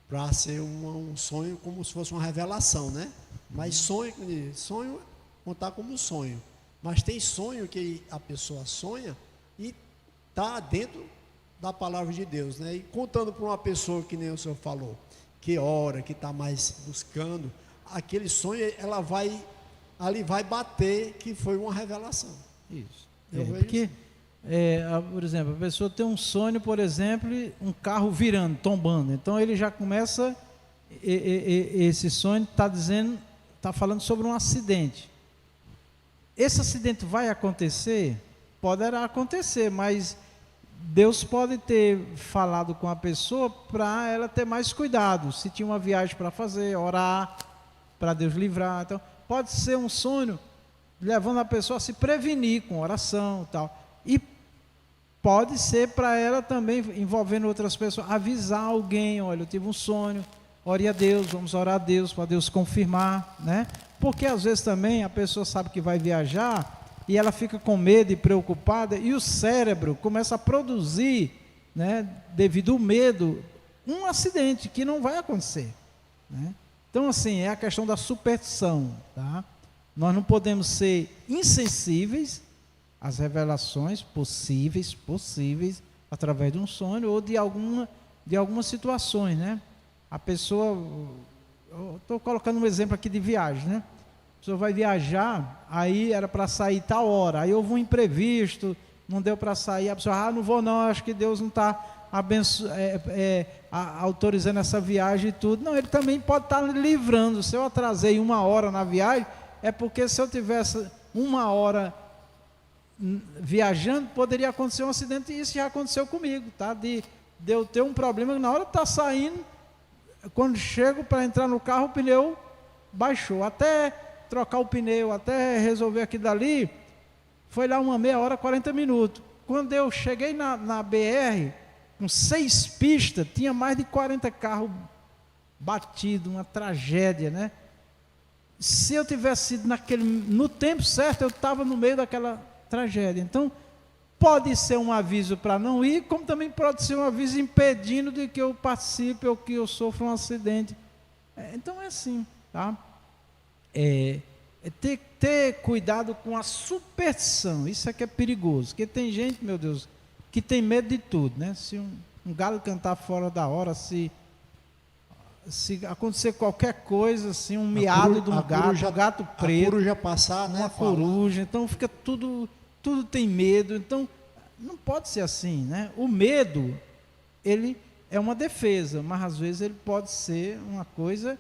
para ser um sonho como se fosse uma revelação, né? Mas sonho contar como sonho. Mas tem sonho que a pessoa sonha e está dentro da palavra de Deus, né? E contando para uma pessoa que nem o senhor falou, que ora, que está mais buscando, aquele sonho, ela vai bater que foi uma revelação. Isso. Porque, por exemplo, a pessoa tem um sonho, por exemplo, um carro virando, tombando. Então ele já começa, esse sonho está falando sobre um acidente. Esse acidente vai acontecer? Poderá acontecer, mas Deus pode ter falado com a pessoa para ela ter mais cuidado. Se tinha uma viagem para fazer, orar, para Deus livrar. Então, pode ser um sonho levando a pessoa a se prevenir com oração e tal. E pode ser para ela também, envolvendo outras pessoas, avisar alguém, olha, eu tive um sonho, ore a Deus, vamos orar a Deus, para Deus confirmar, né? Porque às vezes também a pessoa sabe que vai viajar e ela fica com medo e preocupada, e o cérebro começa a produzir, né, devido ao medo, um acidente que não vai acontecer, né? Então, assim, é a questão da superstição, tá? Nós não podemos ser insensíveis às revelações possíveis, através de um sonho ou de algumas situações, né? A pessoa, eu estou colocando um exemplo aqui de viagem, né? A pessoa vai viajar, aí era para sair tal hora, aí houve um imprevisto, não deu para sair, a pessoa, não vou não, acho que Deus não está autorizando essa viagem e tudo. Não, ele também pode estar livrando. Se eu atrasei 1 hora na viagem, é porque se eu tivesse 1 hora viajando, poderia acontecer um acidente, e isso já aconteceu comigo, tá? De eu ter um problema, na hora de estar saindo, quando chego para entrar no carro, o pneu baixou. Até trocar o pneu, até resolver aquilo dali, foi lá 1 hora, 40 minutos. Quando eu cheguei na BR, com 6 pistas, tinha mais de 40 carros batidos, uma tragédia, né? Se eu tivesse sido no tempo certo, eu estava no meio daquela tragédia. Então, pode ser um aviso para não ir, como também pode ser um aviso impedindo de que eu participe ou que eu sofra um acidente. Então é assim, tá? Ter cuidado com a superstição, isso é que é perigoso, porque tem gente, meu Deus, que tem medo de tudo, né? Se um galo cantar fora da hora, se acontecer qualquer coisa, assim, um miado de um gato preto, a coruja passar, né? Uma coruja, então fica tudo tem medo. Então não pode ser assim, né? O medo, ele é uma defesa, mas às vezes ele pode ser uma coisa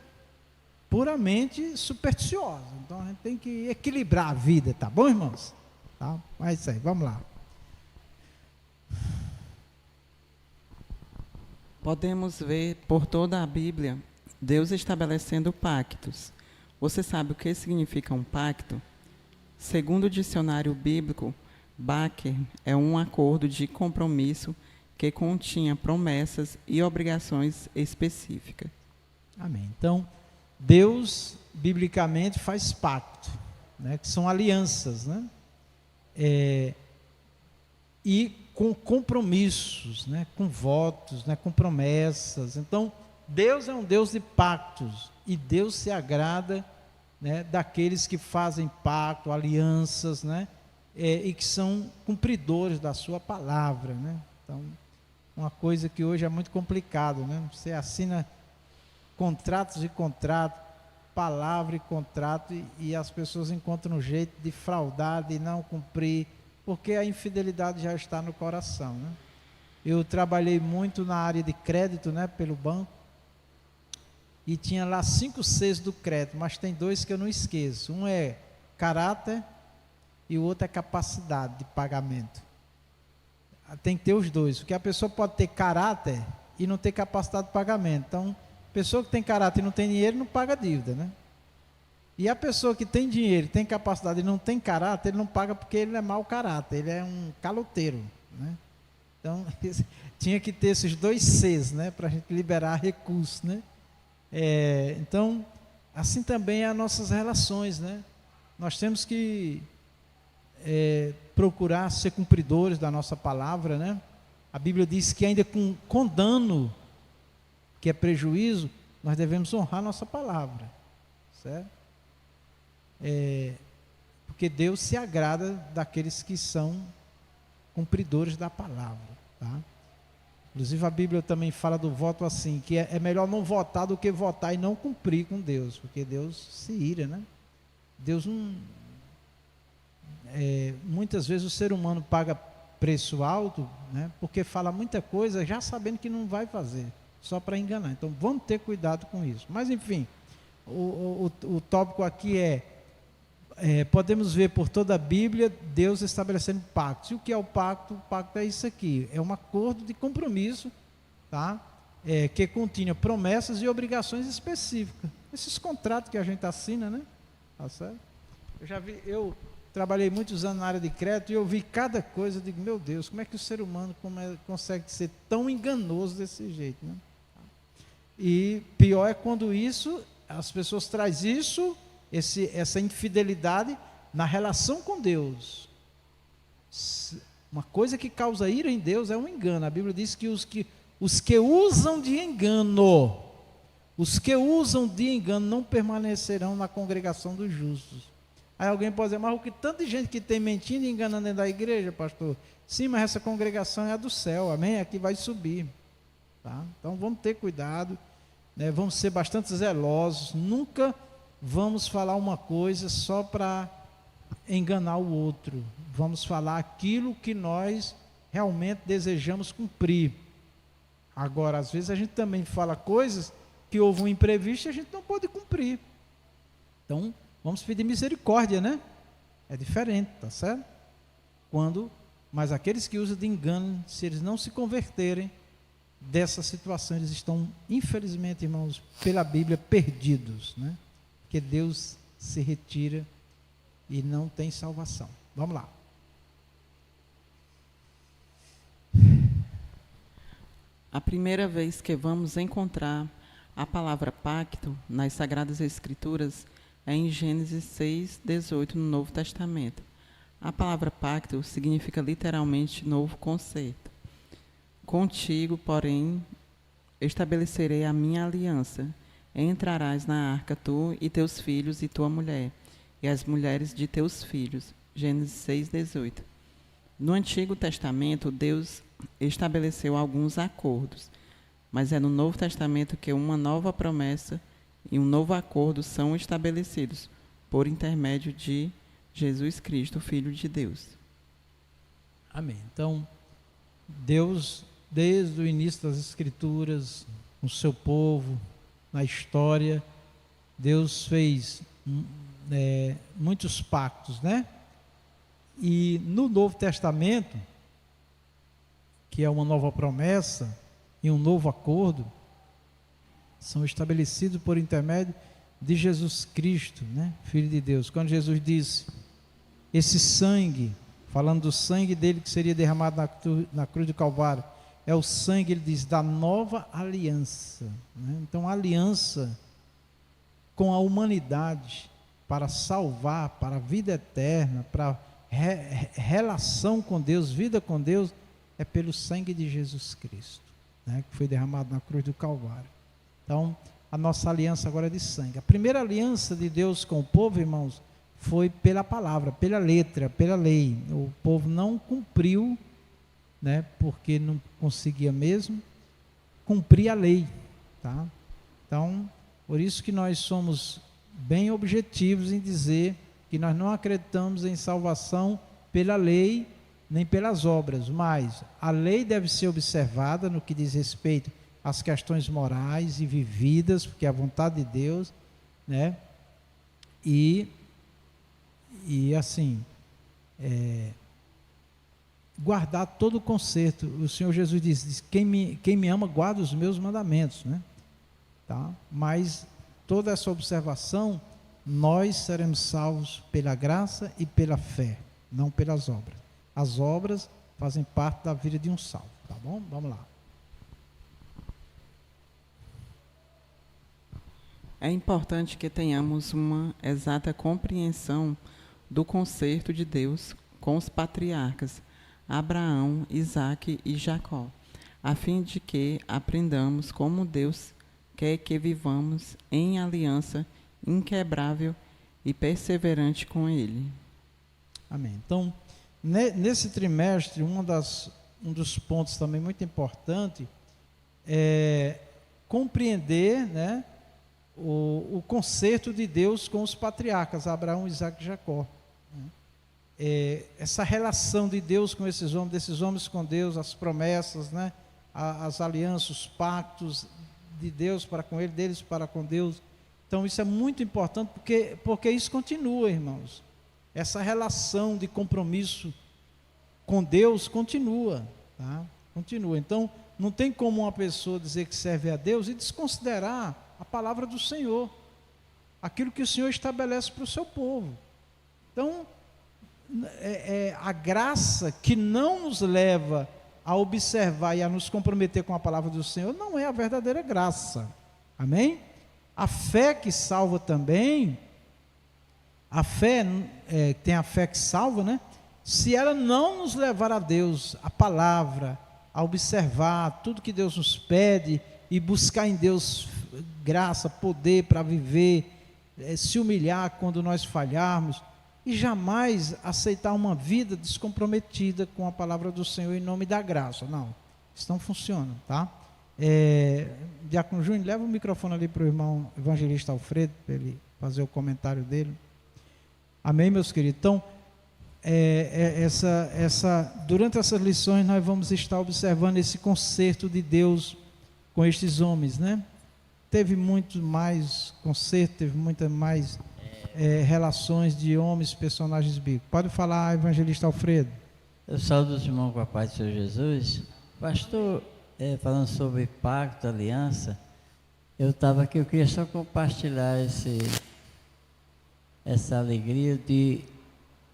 puramente supersticiosa. Então a gente tem que equilibrar a vida, tá bom, irmãos? Tá? Mas isso aí, vamos lá. Podemos ver por toda a Bíblia Deus estabelecendo pactos. Você sabe o que significa um pacto? Segundo o dicionário bíblico, Baker é um acordo de compromisso que continha promessas e obrigações específicas. Amém. Então, Deus, biblicamente, faz pacto, né, que são alianças, né? E com compromissos, né, com votos, né, com promessas. Então, Deus é um Deus de pactos, e Deus se agrada, né, daqueles que fazem pacto, alianças, né, e que são cumpridores da sua palavra, né? Então, uma coisa que hoje é muito complicado, né? Você assina contratos e contratos, palavra e contrato, e as pessoas encontram um jeito de fraudar, de não cumprir, porque a infidelidade já está no coração, né? Eu trabalhei muito na área de crédito, né, pelo banco, e tinha lá 5 Cs do crédito, mas tem 2 que eu não esqueço. Um é caráter e o outro é capacidade de pagamento. Tem que ter os dois, porque a pessoa pode ter caráter e não ter capacidade de pagamento. Então, pessoa que tem caráter e não tem dinheiro não paga dívida, né? E a pessoa que tem dinheiro, tem capacidade e não tem caráter, ele não paga porque ele é mau caráter, ele é um caloteiro, né? Então, tinha que ter esses 2 Cs, né, para a gente liberar recursos, né? Então, assim também é as nossas relações, né? Nós temos que procurar ser cumpridores da nossa palavra, né? A Bíblia diz que ainda com dano, que é prejuízo, nós devemos honrar nossa palavra, certo? Porque Deus se agrada daqueles que são cumpridores da palavra, tá? Inclusive a Bíblia também fala do voto assim, que é melhor não votar do que votar e não cumprir com Deus, porque Deus se ira, né? Deus não... muitas vezes o ser humano paga preço alto, né? Porque fala muita coisa já sabendo que não vai fazer, só para enganar. Então vamos ter cuidado com isso. Mas enfim, o tópico aqui podemos ver por toda a Bíblia Deus estabelecendo pactos. E o que é o pacto? O pacto é isso aqui, é um acordo de compromisso, tá? Que continha promessas e obrigações específicas. Esses contratos que a gente assina, né? Tá certo? Eu trabalhei muitos anos na área de crédito e eu vi cada coisa, eu digo, meu Deus, como é que o ser humano consegue ser tão enganoso desse jeito, né? E pior é quando as pessoas trazem essa infidelidade na relação com Deus. Uma coisa que causa ira em Deus é um engano. A Bíblia diz que os que usam de engano não permanecerão na congregação dos justos. Aí alguém pode dizer, mas o que tanta gente que tem mentindo e enganando dentro da igreja, pastor? Sim, mas essa congregação é a do céu, amém? Aqui vai subir, tá? Então vamos ter cuidado, né? Vamos ser bastante zelosos, nunca vamos falar uma coisa só para enganar o outro. Vamos falar aquilo que nós realmente desejamos cumprir. Agora, às vezes a gente também fala coisas que houve um imprevisto e a gente não pode cumprir. Então, vamos pedir misericórdia, né? É diferente, tá certo? Mas aqueles que usam de engano, se eles não se converterem dessa situação, eles estão, infelizmente, irmãos, pela Bíblia, perdidos, né? Porque Deus se retira e não tem salvação. Vamos lá. A primeira vez que vamos encontrar a palavra pacto nas Sagradas Escrituras é em Gênesis 6:18, no Novo Testamento. A palavra pacto significa literalmente novo concerto. Contigo, porém, estabelecerei a minha aliança. Entrarás na arca tu e teus filhos e tua mulher, e as mulheres de teus filhos. Gênesis 6:18. No Antigo Testamento, Deus estabeleceu alguns acordos, mas é no Novo Testamento que uma nova promessa e um novo acordo são estabelecidos por intermédio de Jesus Cristo, Filho de Deus. Amém. Então, Deus, desde o início das Escrituras, com o seu povo, na história, Deus fez muitos pactos, né? E no Novo Testamento, que é uma nova promessa e um novo acordo, são estabelecidos por intermédio de Jesus Cristo, né? Filho de Deus. Quando Jesus disse, esse sangue, falando do sangue dele que seria derramado na cruz do Calvário, é o sangue, ele diz, da nova aliança, né? Então, a aliança com a humanidade para salvar, para a vida eterna, para relação com Deus, vida com Deus, é pelo sangue de Jesus Cristo, né? Que foi derramado na cruz do Calvário. Então, a nossa aliança agora é de sangue. A primeira aliança de Deus com o povo, irmãos, foi pela palavra, pela letra, pela lei. O povo não cumpriu, né, porque não conseguia mesmo cumprir a lei, tá? Então, por isso que nós somos bem objetivos em dizer que nós não acreditamos em salvação pela lei, nem pelas obras, mas a lei deve ser observada no que diz respeito às questões morais e vividas, porque é a vontade de Deus, né? E assim, guardar todo o conserto. O Senhor Jesus diz quem me ama guarda os meus mandamentos, né? Tá? Mas toda essa observação, nós seremos salvos pela graça e pela fé, não pelas obras. As obras fazem parte da vida de um salvo, tá bom? Vamos lá. É importante que tenhamos uma exata compreensão do concerto de Deus com os patriarcas Abraão, Isaque e Jacó, a fim de que aprendamos como Deus quer que vivamos em aliança inquebrável e perseverante com Ele. Amém. Então, nesse trimestre, um dos pontos também muito importante é compreender, né, o concerto de Deus com os patriarcas, Abraão, Isaque e Jacó. Essa relação de Deus com esses homens, desses homens com Deus, as promessas, né, as alianças, os pactos de Deus para com ele, deles para com Deus. Então isso é muito importante porque isso continua, irmãos. Essa relação de compromisso com Deus continua, tá? Continua. Então não tem como uma pessoa dizer que serve a Deus e desconsiderar a palavra do Senhor, aquilo que o Senhor estabelece para o seu povo. Então, a graça que não nos leva a observar e a nos comprometer com a palavra do Senhor não é a verdadeira graça. Amém? A fé que salva também, a fé, tem a fé que salva, né? Se ela não nos levar a Deus, a palavra, a observar tudo que Deus nos pede e buscar em Deus graça, poder para viver, se humilhar quando nós falharmos e jamais aceitar uma vida descomprometida com a palavra do Senhor em nome da graça. Não, isso não funciona, tá? Diácono Júnior, leva o microfone ali para o irmão evangelista Alfredo, para ele fazer o comentário dele. Amém, meus queridos? Então, durante essas lições nós vamos estar observando esse concerto de Deus com estes homens, né? Teve muito mais conserto, teve muita mais relações de homens, personagens bíblicos. Pode falar, evangelista Alfredo. Eu saúdo os irmãos com a paz do Senhor Jesus. Pastor, falando sobre pacto, aliança, eu estava aqui, eu queria só compartilhar essa alegria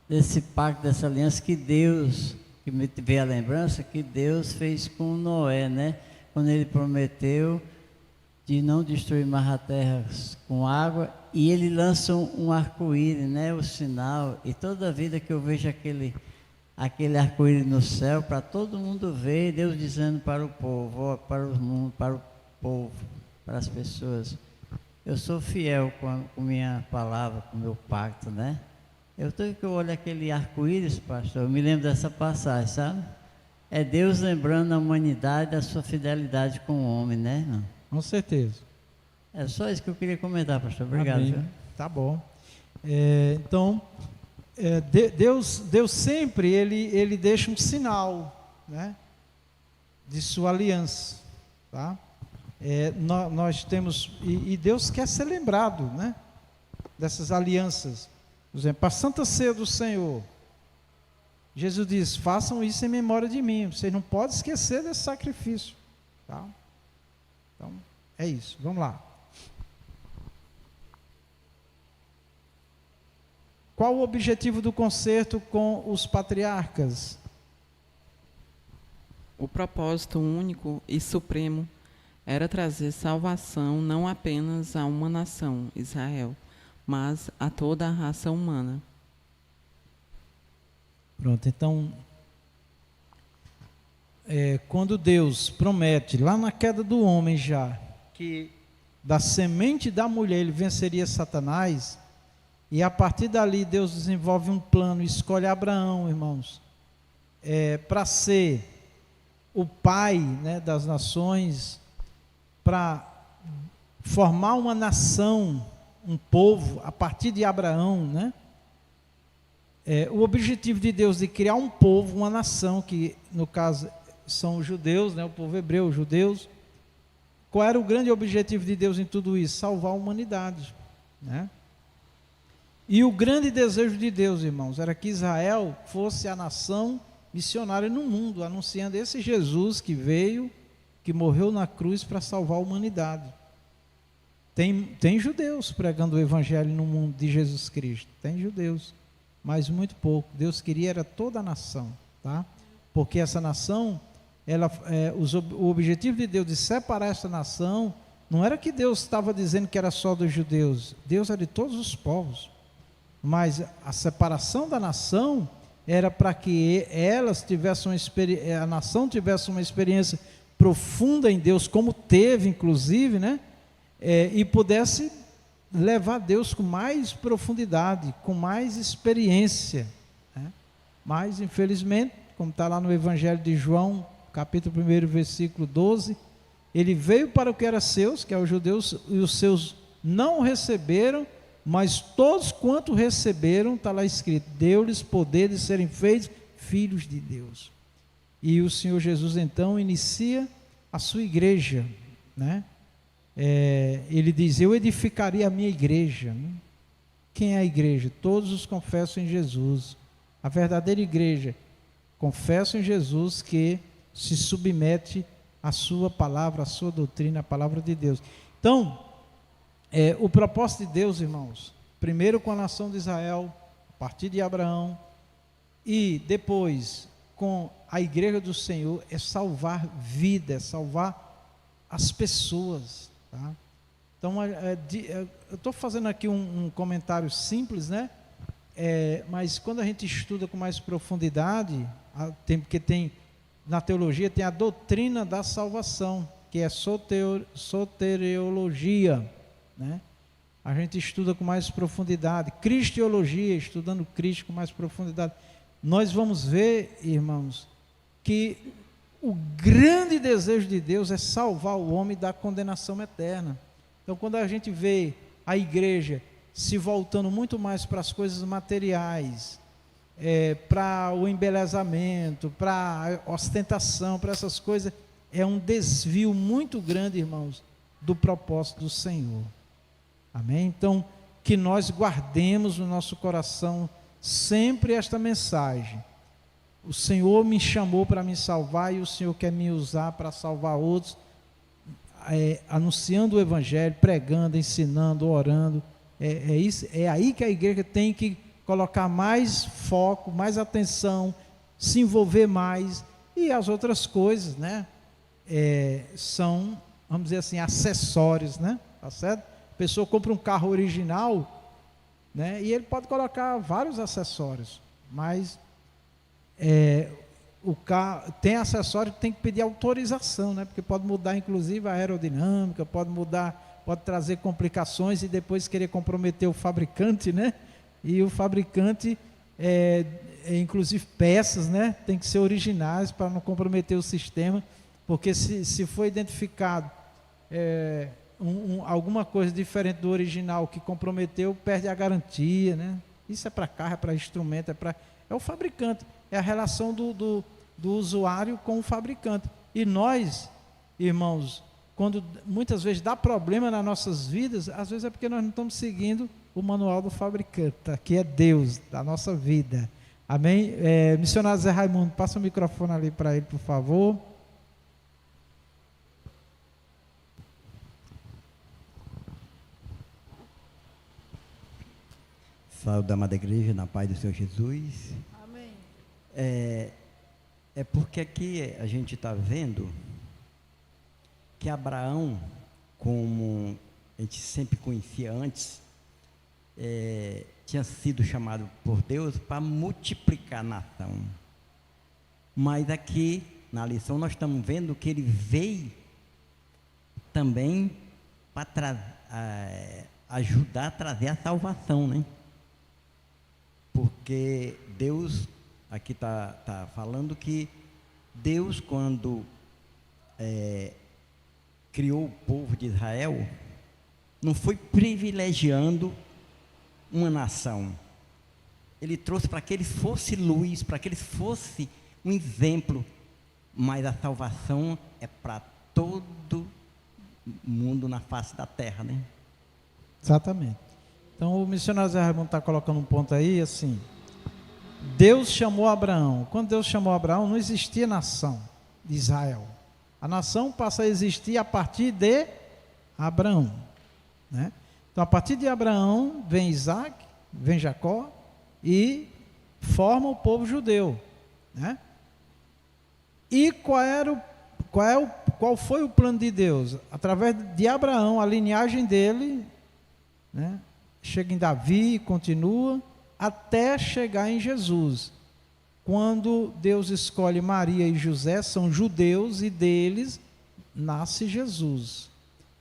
desse pacto, dessa aliança que Deus, que me veio a lembrança, que Deus fez com Noé, né? Quando ele prometeu de não destruir mais a terra com água, e ele lança um arco-íris, né? O sinal, e toda vida que eu vejo aquele arco-íris no céu, para todo mundo ver, Deus dizendo para o povo, para o mundo, para o povo, para as pessoas, eu sou fiel com minha palavra, com o meu pacto, né? Todo que eu olho aquele arco-íris, pastor, eu me lembro dessa passagem, sabe? É Deus lembrando a humanidade da sua fidelidade com o homem, né, irmão? Com certeza. É só isso que eu queria comentar, pastor. Obrigado. Amém. Tá bom. Então, Deus sempre, ele deixa um sinal, né, de sua aliança, tá? Nós temos, e Deus quer ser lembrado, né, dessas alianças. Por exemplo, a Santa Ceia do Senhor, Jesus diz, façam isso em memória de mim. Vocês não podem esquecer desse sacrifício, tá? Então, é isso. Vamos lá. Qual o objetivo do concerto com os patriarcas? O propósito único e supremo era trazer salvação não apenas a uma nação, Israel, mas a toda a raça humana. Pronto, então, quando Deus promete, lá na queda do homem já, que da semente da mulher ele venceria Satanás, e a partir dali Deus desenvolve um plano, escolhe Abraão, irmãos, para ser o pai, né, das nações, para formar uma nação, um povo, a partir de Abraão, né? O objetivo de Deus de criar um povo, uma nação, que no caso são os judeus, né, o povo hebreu, os judeus. Qual era o grande objetivo de Deus em tudo isso? Salvar a humanidade, né? E o grande desejo de Deus, irmãos, era que Israel fosse a nação missionária no mundo, anunciando esse Jesus que veio, que morreu na cruz para salvar a humanidade. Tem judeus pregando o evangelho no mundo de Jesus Cristo, tem judeus, mas muito pouco. Deus queria era toda a nação, tá? Porque essa nação, o objetivo de Deus de separar essa nação, não era que Deus estava dizendo que era só dos judeus, Deus era de todos os povos, mas a separação da nação era para que elas tivessem a nação tivesse uma experiência profunda em Deus, como teve inclusive, né? E pudesse levar Deus com mais profundidade, com mais experiência, né? Mas infelizmente, como está lá no Evangelho de João, capítulo 1, versículo 12, ele veio para o que era seus, que é os judeus, e os seus não o receberam, mas todos quanto receberam, está lá escrito, deu-lhes poder de serem feitos filhos de Deus. E o Senhor Jesus então inicia a sua igreja, né? Ele diz, eu edificaria a minha igreja, né? Quem é a igreja? Todos os confessam em Jesus. A verdadeira igreja confessa em Jesus, que se submete à sua palavra, à sua doutrina, à palavra de Deus. Então, o propósito de Deus, irmãos, primeiro com a nação de Israel, a partir de Abraão, e depois com a igreja do Senhor, é salvar vida, é salvar as pessoas, tá? Então, eu estou fazendo aqui um comentário simples, né? Mas quando a gente estuda com mais profundidade, porque tem, na teologia, tem a doutrina da salvação, que é soteriologia, né? A gente estuda com mais profundidade. Cristiologia, estudando Cristo com mais profundidade. Nós vamos ver, irmãos, que o grande desejo de Deus é salvar o homem da condenação eterna. Então, quando a gente vê a igreja se voltando muito mais para as coisas materiais, para o embelezamento, para a ostentação, para essas coisas, é um desvio muito grande, irmãos, do propósito do Senhor. Amém? Então, que nós guardemos no nosso coração sempre esta mensagem. O Senhor me chamou para me salvar e o Senhor quer me usar para salvar outros, anunciando o Evangelho, pregando, ensinando, orando. É aí que a igreja tem que colocar mais foco, mais atenção, se envolver mais. E as outras coisas, né? São, vamos dizer assim, acessórios, né? Tá certo? A pessoa compra um carro original, né? E ele pode colocar vários acessórios, mas o carro tem acessório que tem que pedir autorização, né? Porque pode mudar inclusive a aerodinâmica, pode trazer complicações e depois querer comprometer o fabricante, né? E o fabricante, inclusive peças, né? Tem que ser originais para não comprometer o sistema, porque se for identificado alguma coisa diferente do original que comprometeu, perde a garantia, né? Isso é para carro, é para instrumento, é o fabricante, é a relação do usuário com o fabricante. E nós, irmãos, quando muitas vezes dá problema nas nossas vidas, às vezes é porque nós não estamos seguindo o manual do fabricante, que é Deus, da nossa vida. Amém? Missionário Zé Raimundo, passa o microfone ali para ele, por favor. Saúde da amada igreja, na paz do Senhor Jesus. Amém. É porque aqui a gente está vendo que Abraão, como a gente sempre conhecia antes, tinha sido chamado por Deus para multiplicar a nação. Mas aqui na lição nós estamos vendo que ele veio também para ajudar a trazer a salvação, né? Porque Deus, aqui está falando que Deus, quando criou o povo de Israel, não foi privilegiando uma nação. Ele trouxe para que eles fossem luz, para que eles fossem um exemplo, mas a salvação é para todo mundo na face da terra, né? Exatamente. Então o missionário Zé Raimundo está colocando um ponto aí, assim, Deus chamou Abraão. Quando Deus chamou Abraão, não existia nação de Israel. A nação passa a existir a partir de Abraão, né? Então a partir de Abraão vem Isaac, vem Jacó e forma o povo judeu, né? E qual foi o plano de Deus? Através de Abraão, a linhagem dele, né, chega em Davi, continua, até chegar em Jesus. Quando Deus escolhe Maria e José, são judeus, e deles nasce Jesus.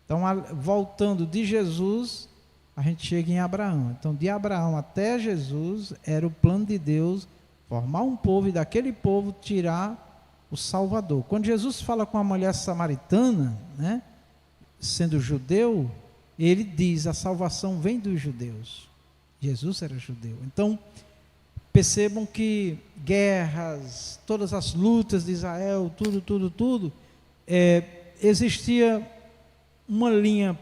Então, voltando de Jesus, a gente chega em Abraão. Então, de Abraão até Jesus, era o plano de Deus formar um povo e daquele povo tirar o Salvador. Quando Jesus fala com a mulher samaritana, né, sendo judeu, ele diz: a salvação vem dos judeus. Jesus era judeu. Então, percebam que guerras, todas as lutas de Israel, tudo, existia uma linha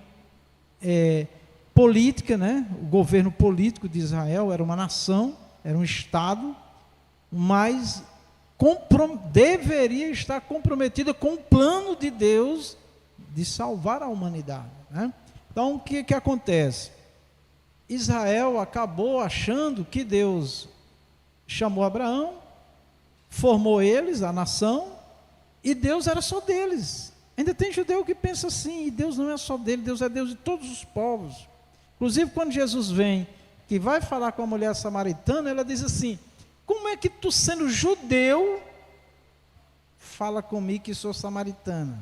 política, né? O governo político de Israel era uma nação, era um estado, mas deveria estar comprometida com o plano de Deus de salvar a humanidade, né? Então, o que acontece? Israel acabou achando que Deus chamou Abraão, formou eles, a nação, e Deus era só deles. Ainda tem judeu que pensa assim, e Deus não é só dele, Deus é Deus de todos os povos. Inclusive, quando Jesus vem, que vai falar com a mulher samaritana, ela diz assim: como é que tu, sendo judeu, fala comigo que sou samaritana?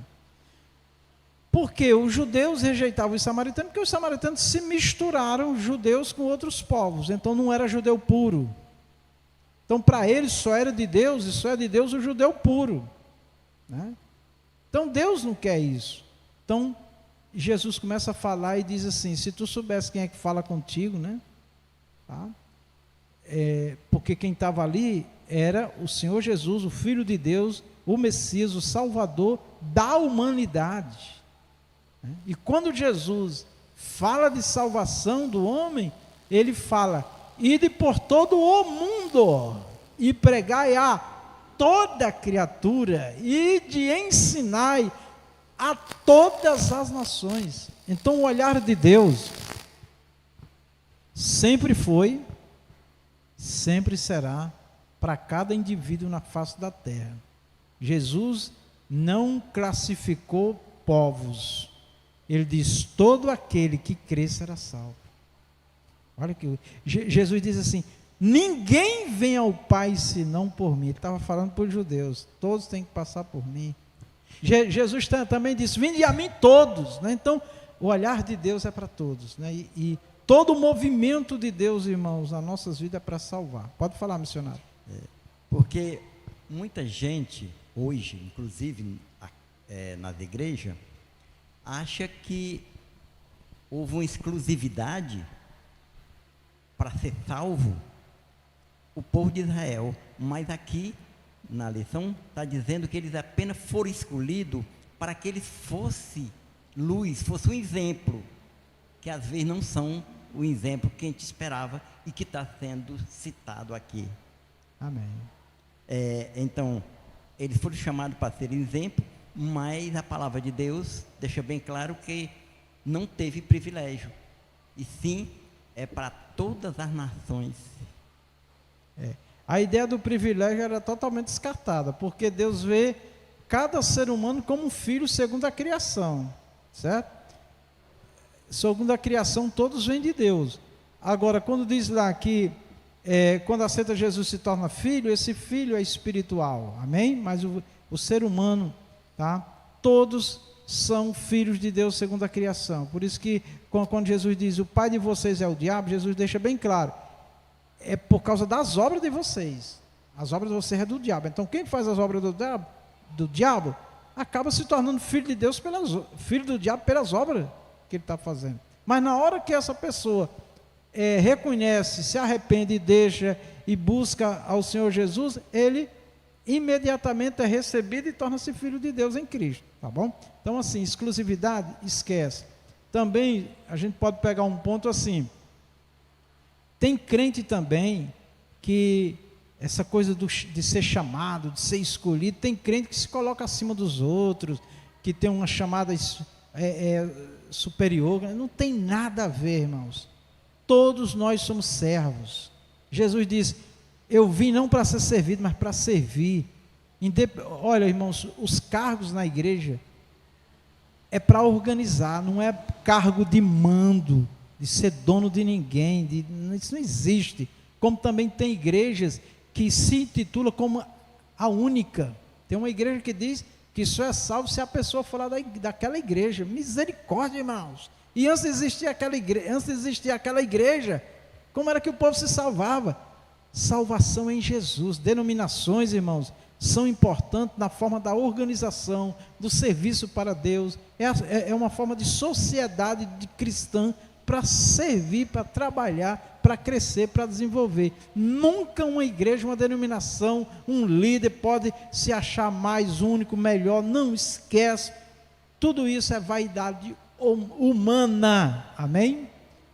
Porque os judeus rejeitavam os samaritanos, porque os samaritanos se misturaram, judeus com outros povos, então não era judeu puro. Então para eles só era de Deus, e só é de Deus o judeu puro, né? Então Deus não quer isso. Então Jesus começa a falar e diz assim: se tu soubesse quem é que fala contigo, né? Tá? Porque quem estava ali era o Senhor Jesus, o Filho de Deus, o Messias, o Salvador da humanidade. E quando Jesus fala de salvação do homem, ele fala: ide por todo o mundo e pregai a toda criatura, ide ensinai a todas as nações. Então o olhar de Deus sempre foi, sempre será para cada indivíduo na face da terra. Jesus não classificou povos. Ele diz: todo aquele que crer será salvo. Olha que Jesus diz assim: ninguém vem ao Pai senão por mim. Ele estava falando para os judeus: todos têm que passar por mim. Jesus também disse: vinde a mim todos, né? Então o olhar de Deus é para todos, né? E todo o movimento de Deus, irmãos, nas nossas vidas é para salvar. Pode falar, missionário. Porque muita gente hoje, inclusive nas igrejas, acha que houve uma exclusividade para ser salvo o povo de Israel, mas aqui na lição está dizendo que eles apenas foram escolhidos para que eles fossem luz, fosse um exemplo, que às vezes não são o exemplo que a gente esperava e que está sendo citado aqui. Amém. Então, eles foram chamados para ser exemplo, mas a palavra de Deus deixa bem claro que não teve privilégio, e sim é para todas as nações. A ideia do privilégio era totalmente descartada, porque Deus vê cada ser humano como um filho segundo a criação, certo? Segundo a criação, todos vêm de Deus. Agora, quando diz lá que quando aceita Jesus se torna filho, esse filho é espiritual, amém? Mas o ser humano, tá? Todos são filhos de Deus segundo a criação. Por isso que quando Jesus diz: o pai de vocês é o diabo, Jesus deixa bem claro: é por causa das obras de vocês. As obras de vocês é do diabo. Então quem faz as obras do diabo acaba se tornando filho de Deus, filho do diabo pelas obras que ele está fazendo. Mas na hora que essa pessoa reconhece, se arrepende e deixa e busca ao Senhor Jesus, ele imediatamente é recebido e torna-se filho de Deus em Cristo, tá bom? Então assim, exclusividade, esquece. Também a gente pode pegar um ponto assim: tem crente também que essa coisa de ser chamado, de ser escolhido, tem crente que se coloca acima dos outros, que tem uma chamada superior. Não tem nada a ver, irmãos. Todos nós somos servos. Jesus disse: eu vim não para ser servido, mas para servir. Olha, irmãos, os cargos na igreja é para organizar, não é cargo de mando, de ser dono de ninguém, isso não existe. Como também tem igrejas que se intitulam como a única. Tem uma igreja que diz que só é salvo se a pessoa for lá daquela igreja. Misericórdia, irmãos. E antes de existir aquela igreja, como era que o povo se salvava? Salvação em Jesus. Denominações, irmãos, são importantes na forma da organização, do serviço para Deus. É uma forma de sociedade cristã para servir, para trabalhar, para crescer, para desenvolver. Nunca uma igreja, uma denominação, um líder pode se achar mais único, melhor. Não, esquece. Tudo isso é vaidade humana. Amém?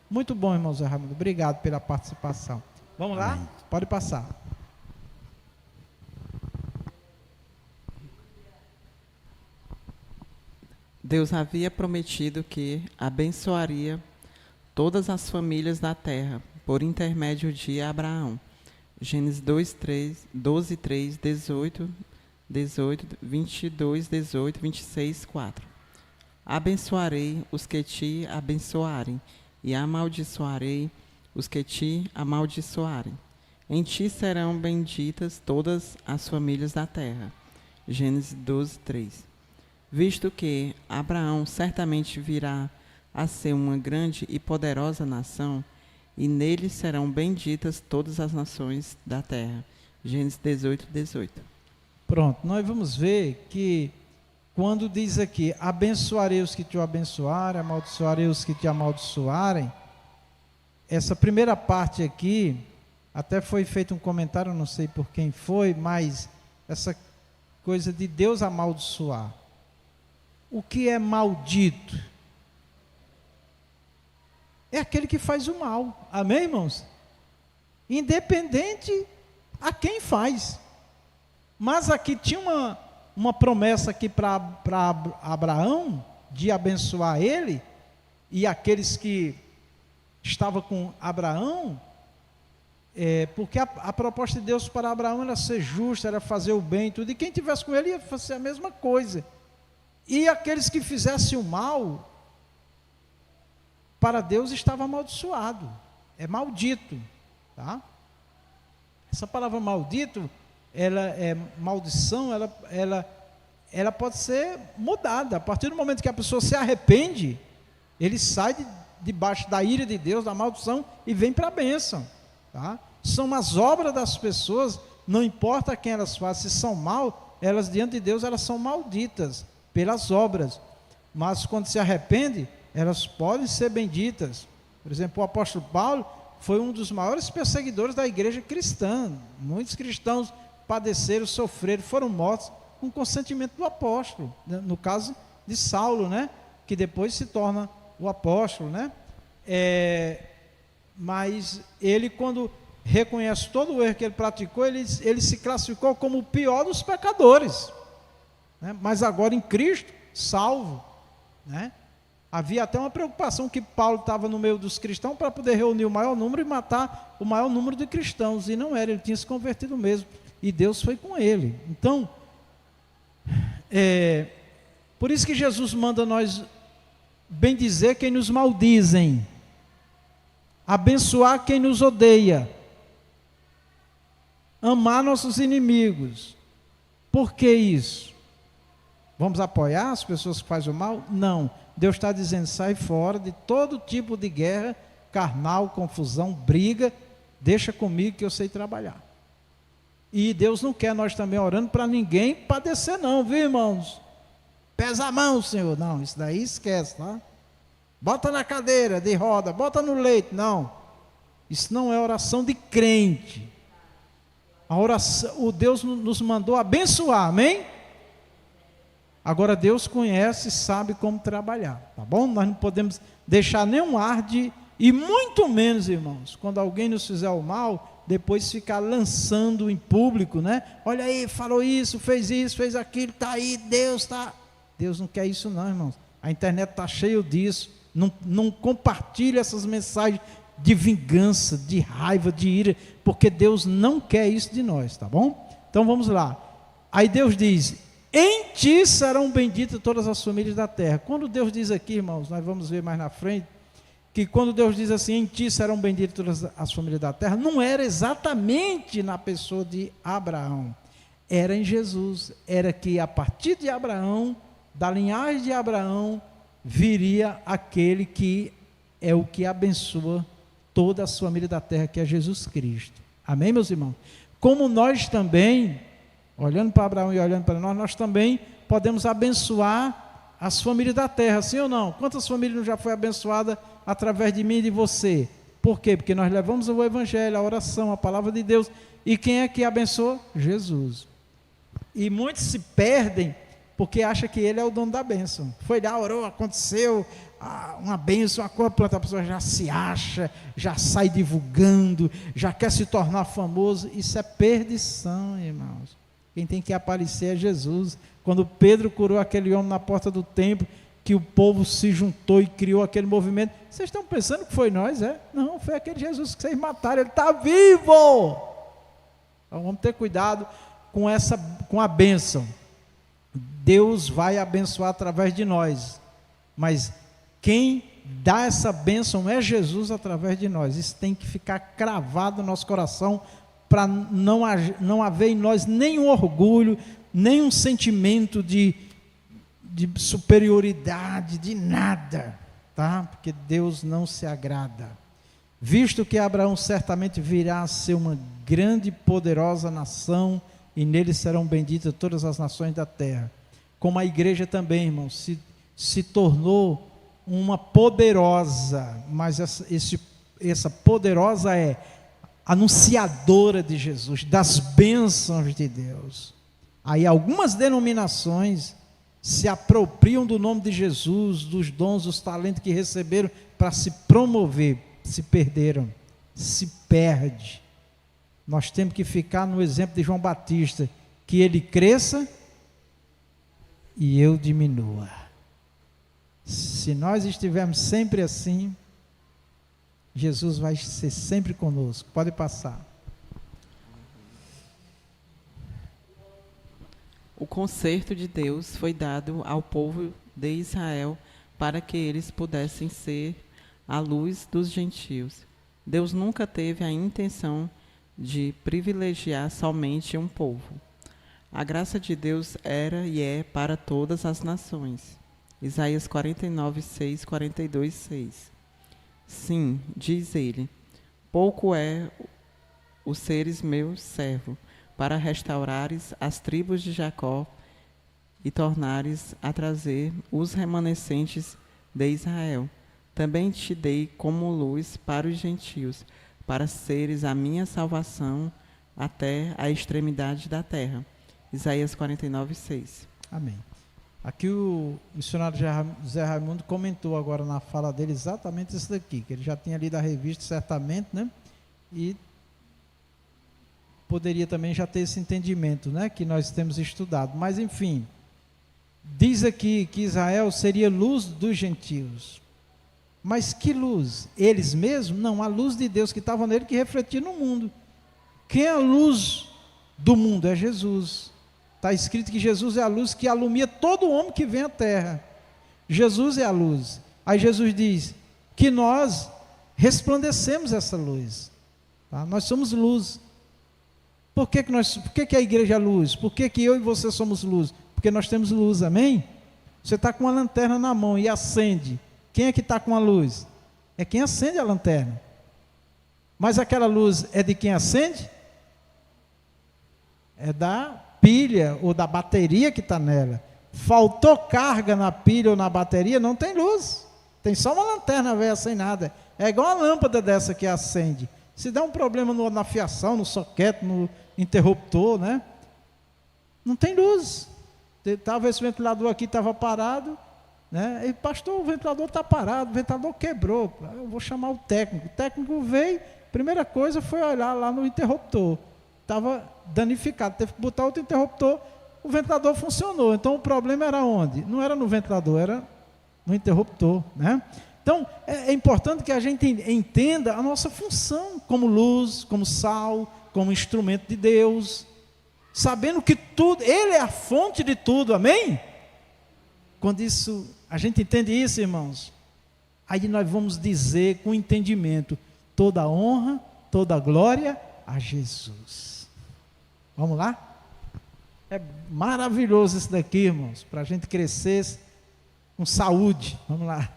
Muito bom, irmão Zé Raimundo. Obrigado pela participação. Vamos lá? Amém. Pode passar. Deus havia prometido que abençoaria todas as famílias da terra por intermédio de Abraão. Gênesis 12, 3, 18, 22, 18, 26, 4. Abençoarei os que te abençoarem, e amaldiçoarei os que te amaldiçoarem. Em ti serão benditas todas as famílias da terra. Gênesis 12, 3. Visto que Abraão certamente virá a ser uma grande e poderosa nação, e nele serão benditas todas as nações da terra. Gênesis 18, 18. Pronto, nós vamos ver que quando diz aqui: abençoarei os que te abençoarem, amaldiçoarei os que te amaldiçoarem, essa primeira parte aqui, Até foi feito um comentário, não sei por quem foi, mas essa coisa de Deus amaldiçoar. O que é maldito? É aquele que faz o mal. Amém, irmãos? Independente a quem faz. Mas aqui tinha uma promessa aqui para Abraão, de abençoar ele, e aqueles que estavam com Abraão, porque a proposta de Deus para Abraão era ser justo, era fazer o bem, tudo, e quem tivesse com ele ia fazer a mesma coisa. E aqueles que fizessem o mal, para Deus estava amaldiçoado, é maldito, tá? Essa palavra maldito, ela é maldição, ela pode ser mudada. A partir do momento que a pessoa se arrepende, ele sai debaixo da ira de Deus, da maldição, e vem para a bênção, tá? São as obras das pessoas, não importa quem elas fazem, se são mal, elas diante de Deus, elas são malditas pelas obras, mas quando se arrepende, elas podem ser benditas. Por exemplo, o apóstolo Paulo foi um dos maiores perseguidores da igreja cristã. Muitos cristãos padeceram, sofreram, foram mortos com consentimento do apóstolo, no caso de Saulo, né? Que depois se torna o apóstolo, né? Mas ele, quando reconhece todo o erro que ele praticou, ele se classificou como o pior dos pecadores, né? Mas agora em Cristo, salvo, né? Havia até uma preocupação que Paulo estava no meio dos cristãos para poder reunir o maior número e matar o maior número de cristãos, e não era, ele tinha se convertido mesmo, e Deus foi com ele. Então, por isso que Jesus manda nós bendizer quem nos maldizem, abençoar quem nos odeia, amar nossos inimigos. Por que isso? Vamos apoiar as pessoas que fazem o mal? Não. Deus está dizendo, sai fora de todo tipo de guerra, carnal, confusão, briga, deixa comigo que eu sei trabalhar. E Deus não quer nós também orando para ninguém padecer não, viu, irmãos? Pesa a mão, Senhor. Não, isso daí esquece, tá? Bota na cadeira de roda, bota no leito. Não, isso não é oração de crente. A oração, o Deus nos mandou abençoar, amém? Agora Deus conhece e sabe como trabalhar, tá bom? Nós não podemos deixar nenhum ar de, e muito menos, irmãos, quando alguém nos fizer o mal, depois ficar lançando em público, né? Olha aí, falou isso, fez aquilo, está aí, Deus não quer isso não, irmãos. A internet está cheia disso. Não compartilhe essas mensagens de vingança, de raiva, de ira, porque Deus não quer isso de nós, tá bom? Então vamos lá. Aí Deus diz, em ti serão benditas todas as famílias da terra. Quando Deus diz aqui, irmãos, nós vamos ver mais na frente, que quando Deus diz assim, em ti serão benditas todas as famílias da terra, não era exatamente na pessoa de Abraão, era em Jesus. Era que a partir de Abraão, da linhagem de Abraão, viria aquele que é o que abençoa toda a família da terra, que é Jesus Cristo. Amém, meus irmãos? Como nós também, olhando para Abraão e olhando para nós também podemos abençoar as famílias da terra, sim ou não? Quantas famílias não já foi abençoada através de mim e de você? Por quê? Porque nós levamos o evangelho, a oração, a palavra de Deus. E quem é que abençoa? Jesus. E muitos se perdem porque acham que ele é o dono da bênção. Foi lá, orou, aconteceu uma bênção, uma coisa, a pessoa já se acha, já sai divulgando, já quer se tornar famoso. Isso é perdição, irmãos. Quem tem que aparecer é Jesus. Quando Pedro curou aquele homem na porta do templo, que o povo se juntou e criou aquele movimento, vocês estão pensando que foi nós, é? Não, foi aquele Jesus que vocês mataram, ele está vivo. Então vamos ter cuidado com a bênção. Deus vai abençoar através de nós, mas quem dá essa bênção é Jesus através de nós. Isso tem que ficar cravado no nosso coração, para não haver em nós nenhum orgulho, nenhum sentimento de superioridade, de nada, tá? Porque Deus não se agrada. Visto que Abraão certamente virá a ser uma grande e poderosa nação, e nele serão benditas todas as nações da terra. Como a igreja também, irmãos, se tornou uma poderosa, mas essa poderosa é anunciadora de Jesus, das bênçãos de Deus. Aí algumas denominações se apropriam do nome de Jesus, dos dons, dos talentos que receberam para se promover, se perderam, se perde. Nós temos que ficar no exemplo de João Batista, que ele cresça e eu diminua. Se nós estivermos sempre assim, Jesus vai ser sempre conosco. Pode passar. O conserto de Deus foi dado ao povo de Israel para que eles pudessem ser a luz dos gentios. Deus nunca teve a intenção de privilegiar somente um povo. A graça de Deus era e é para todas as nações. Isaías 49, 6, 42, 6. Sim, diz ele, pouco é o seres meu servo, para restaurares as tribos de Jacó e tornares a trazer os remanescentes de Israel. Também te dei como luz para os gentios, para seres a minha salvação até a extremidade da terra. Isaías 49, 6. Amém. Aqui o missionário Zé Raimundo comentou agora na fala dele exatamente isso daqui, que ele já tinha lido a revista certamente, né? E poderia também já ter esse entendimento, né? Que nós temos estudado. Mas enfim, diz aqui que Israel seria luz dos gentios. Mas que luz? Eles mesmos? Não, a luz de Deus que estava nele que refletia no mundo. Quem é a luz do mundo? É Jesus. Está escrito que Jesus é a luz que alumia todo homem que vem à terra. Jesus é a luz. Aí Jesus diz que nós resplandecemos essa luz. Tá? Nós somos luz. Por que a igreja é luz? Por que eu e você somos luz? Porque nós temos luz, amém? Você está com uma lanterna na mão e acende. Quem é que está com a luz? É quem acende a lanterna. Mas aquela luz é de quem acende? É da pilha ou da bateria que está nela. Faltou carga na pilha ou na bateria, não tem luz. Tem só uma lanterna velha sem nada. É igual uma lâmpada dessa que acende. Se der um problema na fiação, no soquete, no interruptor, né? Não tem luz. Talvez esse ventilador aqui estava parado, né? E pastor, o ventilador está parado, o ventilador quebrou. Eu vou chamar o técnico. O técnico veio, primeira coisa foi olhar lá no interruptor. Estava danificado, teve que botar outro interruptor, o ventilador funcionou. Então o problema era onde? Não era no ventilador, era no interruptor, né? Então é importante que a gente entenda a nossa função como luz, como sal, como instrumento de Deus, sabendo que tudo, Ele é a fonte de tudo, amém? Quando a gente entende isso, irmãos, aí nós vamos dizer com entendimento, toda honra, toda glória a Jesus. Vamos lá? É maravilhoso isso daqui, irmãos, para a gente crescer com saúde. Vamos lá.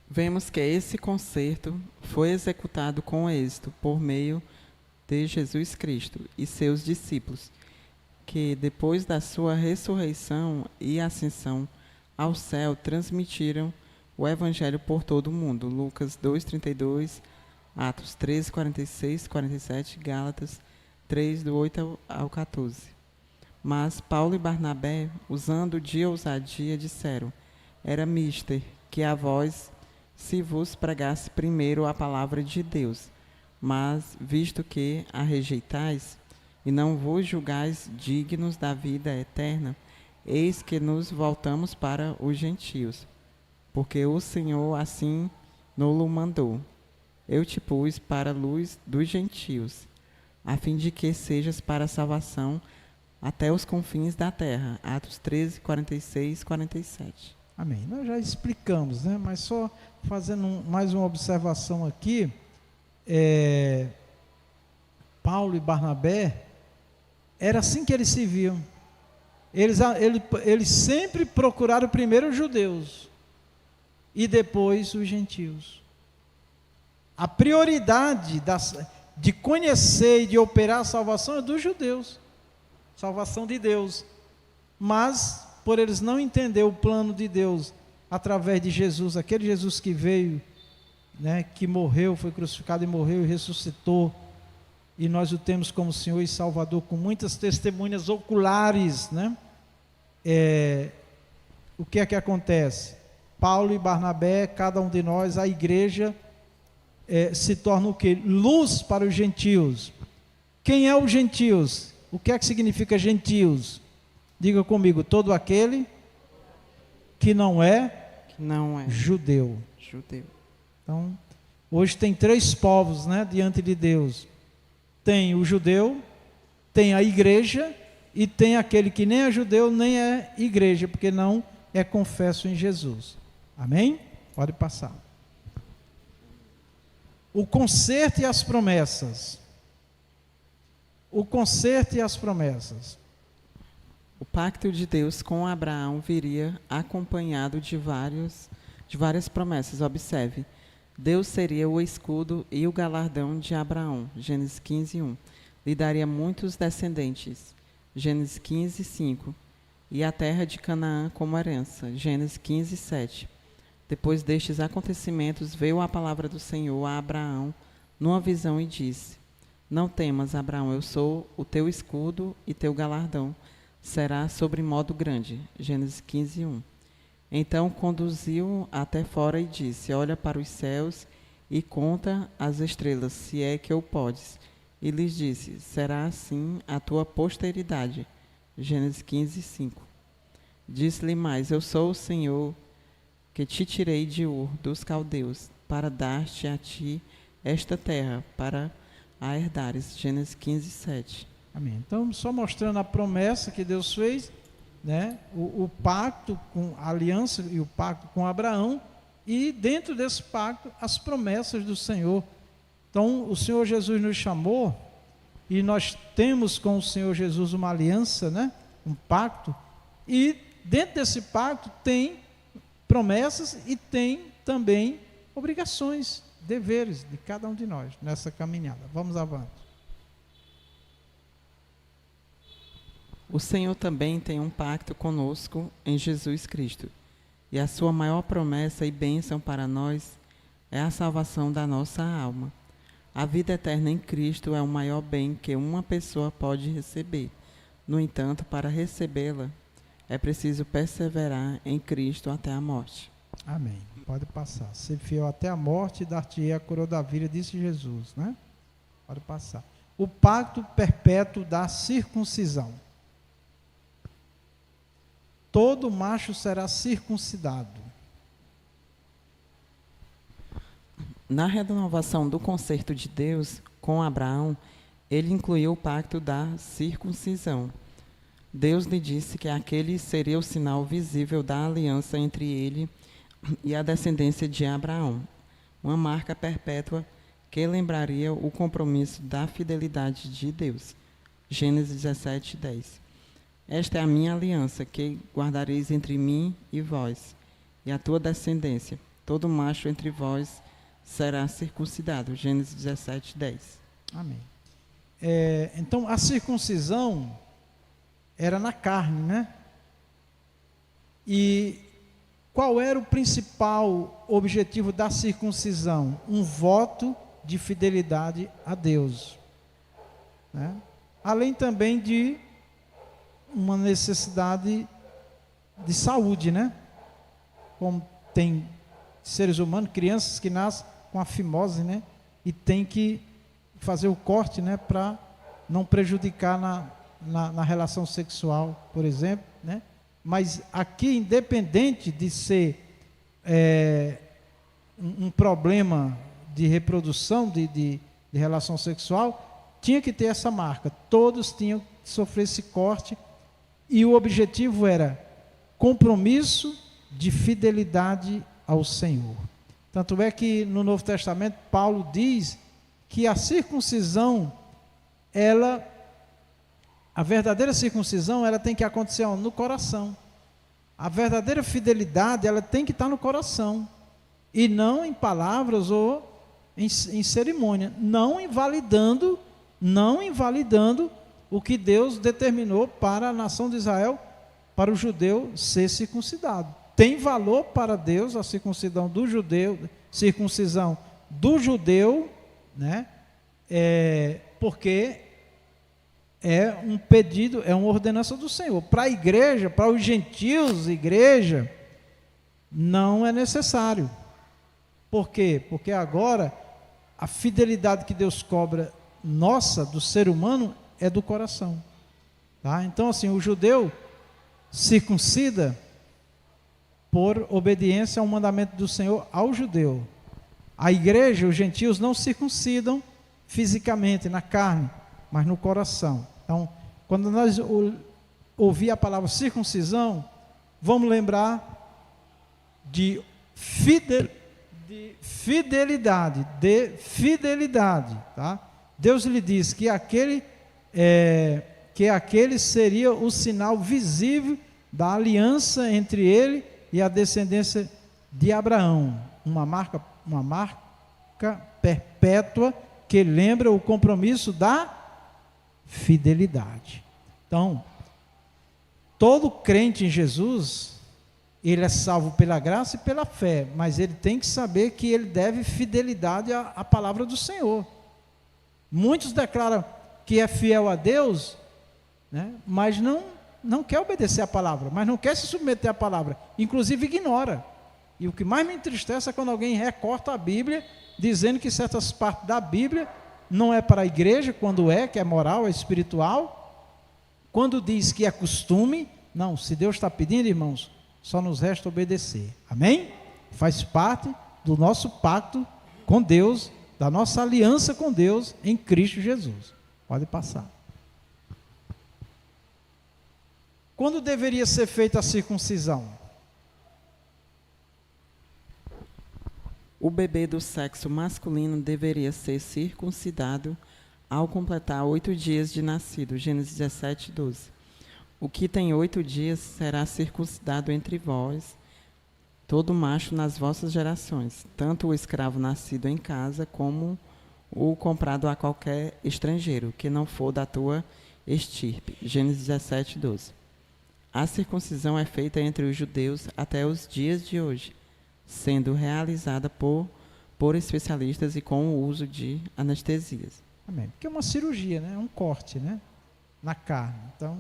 Vemos que esse concerto foi executado com êxito por meio de Jesus Cristo e seus discípulos, que depois da sua ressurreição e ascensão ao céu, transmitiram o Evangelho por todo o mundo. Lucas 2:32, Atos 13, 46, 47, Gálatas 3, do 8 ao 14. Mas Paulo e Barnabé, usando de ousadia, disseram: era mister que a vós se vos pregasse primeiro a palavra de Deus, mas visto que a rejeitais e não vos julgais dignos da vida eterna, eis que nos voltamos para os gentios, porque o Senhor assim nos mandou. Eu te pus para a luz dos gentios, a fim de que sejas para a salvação até os confins da terra. Atos 13, 46, 47. Amém. Nós já explicamos, né? Mas só fazendo mais uma observação aqui, Paulo e Barnabé, era assim que eles se viam. Eles sempre procuraram primeiro os judeus e depois os gentios. A prioridade de conhecer e de operar a salvação é dos judeus, salvação de Deus. Mas, por eles não entender o plano de Deus através de Jesus, aquele Jesus que veio né, que morreu, foi crucificado e morreu e ressuscitou, e nós o temos como Senhor e Salvador, com muitas testemunhas oculares, né? O que é que acontece? Paulo e Barnabé, cada um de nós, a igreja, se torna o quê? Luz para os gentios. Quem é os gentios? O que é que significa gentios? Diga comigo, todo aquele que não é judeu. Então, hoje tem 3 povos, né, diante de Deus. Tem o judeu, tem a igreja e tem aquele que nem é judeu nem é igreja, porque não é confesso em Jesus. Amém? Pode passar. O conserto e as promessas. O conserto e as promessas. O pacto de Deus com Abraão viria acompanhado de várias promessas. Observe, Deus seria o escudo e o galardão de Abraão, Gênesis 15:1. Lhe daria muitos descendentes, Gênesis 15:5. E a terra de Canaã como herança, Gênesis 15:7. Depois destes acontecimentos, veio a palavra do Senhor a Abraão numa visão e disse: Não temas, Abraão, eu sou o teu escudo e teu galardão será sobre modo grande. Gênesis 15:1. Então conduziu até fora e disse: Olha para os céus e conta as estrelas, se é que o podes. E lhes disse: Será assim a tua posteridade. Gênesis 15:5. Disse-lhe mais: Eu sou o Senhor que te tirei de Ur dos caldeus para dar-te a ti esta terra para a herdares. Gênesis 15:7. Amém. Então, só mostrando a promessa que Deus fez, né? O pacto com a aliança e o pacto com Abraão, e dentro desse pacto as promessas do Senhor. Então o Senhor Jesus nos chamou e nós temos com o Senhor Jesus uma aliança, né? Um pacto, e dentro desse pacto tem promessas e tem também obrigações, deveres de cada um de nós nessa caminhada. Vamos avante. O Senhor também tem um pacto conosco em Jesus Cristo, e a sua maior promessa e bênção para nós é a salvação da nossa alma. A vida eterna em Cristo é o maior bem que uma pessoa pode receber. No entanto, para recebê-la, é preciso perseverar em Cristo até a morte. Amém. Pode passar. Ser fiel até a morte e dar-te-ei a coroa da vida, disse Jesus, né? Pode passar. O pacto perpétuo da circuncisão. Todo macho será circuncidado. Na renovação do concerto de Deus com Abraão, ele incluiu o pacto da circuncisão. Deus lhe disse que aquele seria o sinal visível da aliança entre ele e a descendência de Abraão, uma marca perpétua que lembraria o compromisso da fidelidade de Deus. Gênesis 17:10. Esta é a minha aliança, que guardareis entre mim e vós, e a tua descendência. Todo macho entre vós será circuncidado. Gênesis 17:10. Amém. Então, a circuncisão era na carne, né? E qual era o principal objetivo da circuncisão? Um voto de fidelidade a Deus, né? Além também de uma necessidade de saúde, né? Como tem seres humanos, crianças que nascem com a fimose, né? E tem que fazer o corte, né? Para não prejudicar na relação sexual, por exemplo, né? Mas aqui, independente de ser um problema de reprodução, de relação sexual, tinha que ter essa marca. Todos tinham que sofrer esse corte. E o objetivo era compromisso de fidelidade ao Senhor. Tanto é que no Novo Testamento Paulo diz que a circuncisão, a verdadeira circuncisão, ela tem que acontecer no coração. A verdadeira fidelidade, ela tem que estar no coração, e não em palavras ou em cerimônia, não invalidando o que Deus determinou para a nação de Israel, para o judeu ser circuncidado. tem valor para Deus a circuncisão do judeu, né? Porque é um pedido, é uma ordenança do Senhor. Para a igreja, para os gentios, igreja, não é necessário. Por quê? Porque agora a fidelidade que Deus cobra nossa, do ser humano, é do coração. Tá? Então, assim, o judeu circuncida por obediência ao mandamento do Senhor ao judeu. A igreja, os gentios, não circuncidam fisicamente, na carne, mas no coração. Então, quando nós ouvir a palavra circuncisão, vamos lembrar de fidelidade, tá? Deus lhe diz que aquele seria o sinal visível da aliança entre ele e a descendência de Abraão, uma marca perpétua que lembra o compromisso da fidelidade. Então, todo crente em Jesus, ele é salvo pela graça e pela fé, mas ele tem que saber que ele deve fidelidade à palavra do Senhor. Muitos declaram que é fiel a Deus, né, mas não quer obedecer a palavra, mas não quer se submeter à palavra, inclusive ignora. E o que mais me entristece é quando alguém recorta a Bíblia, dizendo que certas partes da Bíblia não é para a igreja, quando que é moral, é espiritual. Quando diz que é costume, não, se Deus está pedindo, irmãos, só nos resta obedecer. Amém? Faz parte do nosso pacto com Deus, da nossa aliança com Deus em Cristo Jesus. Pode passar. Quando deveria ser feita a circuncisão? O bebê do sexo masculino deveria ser circuncidado ao completar 8 dias de nascido. Gênesis 17, 12. O que tem 8 dias será circuncidado entre vós, todo macho nas vossas gerações, tanto o escravo nascido em casa, como o comprado a qualquer estrangeiro, que não for da tua estirpe. Gênesis 17, 12. A circuncisão é feita entre os judeus até os dias de hoje, sendo realizada por especialistas e com o uso de anestesias. Amém. Porque é uma cirurgia, né? É um corte, né? Na carne. Então,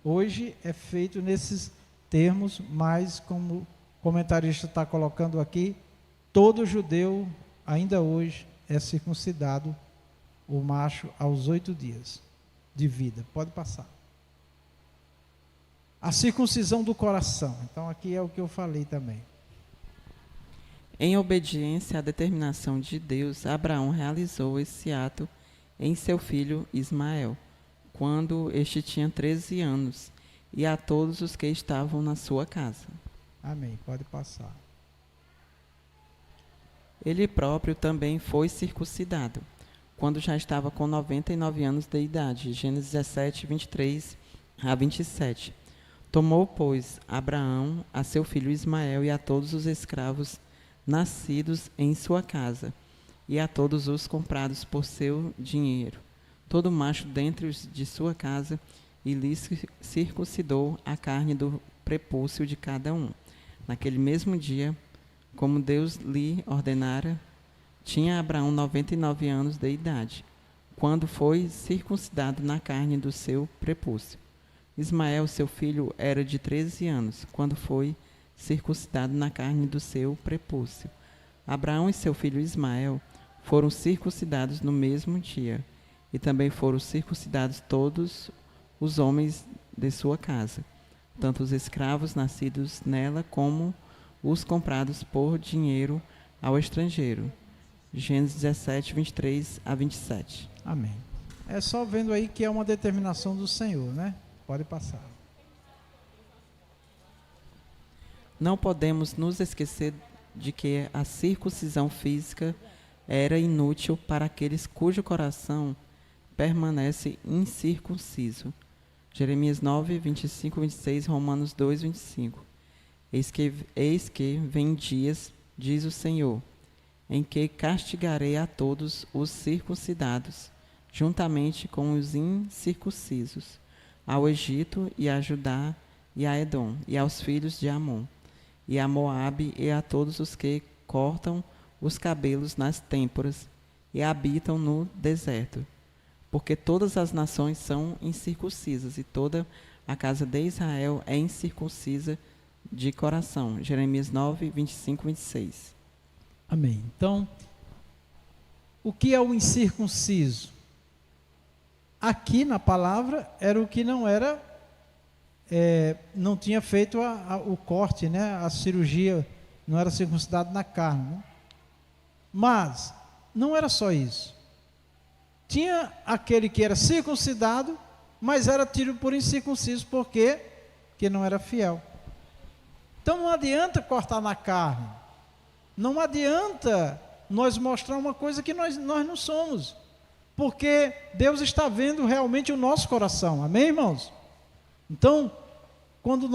hoje é feito nesses termos, mas como o comentarista está colocando aqui, todo judeu, ainda hoje, é circuncidado, o macho, aos 8 dias de vida. Pode passar. A circuncisão do coração. Então, aqui é o que eu falei também. Em obediência à determinação de Deus, Abraão realizou esse ato em seu filho Ismael, quando este tinha 13 anos, e a todos os que estavam na sua casa. Amém. Pode passar. Ele próprio também foi circuncidado, quando já estava com 99 anos de idade. Gênesis 17, 23 a 27. Tomou, pois, Abraão a seu filho Ismael e a todos os escravos nascidos em sua casa, e a todos os comprados por seu dinheiro, todo macho dentre os de sua casa, e lhes circuncidou a carne do prepúcio de cada um. Naquele mesmo dia, como Deus lhe ordenara, tinha Abraão 99 anos de idade, quando foi circuncidado na carne do seu prepúcio. Ismael, seu filho, era de 13 anos, quando foi circuncidado na carne do seu prepúcio. Abraão e seu filho Ismael foram circuncidados no mesmo dia, e também foram circuncidados todos os homens de sua casa, tanto os escravos nascidos nela como os comprados por dinheiro ao estrangeiro. Gênesis 17, 23 a 27. Amém. É só vendo aí que é uma determinação do Senhor, né? Pode passar. Não podemos nos esquecer de que a circuncisão física era inútil para aqueles cujo coração permanece incircunciso. Jeremias 9, 25, 26, Romanos 2, 25. Eis que vem dias, diz o Senhor, em que castigarei a todos os circuncidados, juntamente com os incircuncisos, ao Egito e a Judá e a Edom, e aos filhos de Amon. e a Moabe, e a todos os que cortam os cabelos nas têmporas e habitam no deserto. Porque todas as nações são incircuncisas, e toda a casa de Israel é incircuncisa de coração. Jeremias 9, 25, 26. Amém. Então, o que é o incircunciso? Aqui na palavra era o que não era, não tinha feito o corte, né? A cirurgia, não era circuncidado na carne, né? Mas não era só isso. Tinha aquele que era circuncidado, mas era tido por incircunciso, porque não era fiel. Então não adianta cortar na carne, não adianta nós mostrar uma coisa que nós não somos, porque Deus está vendo realmente o nosso coração, amém, irmãos? Então, quando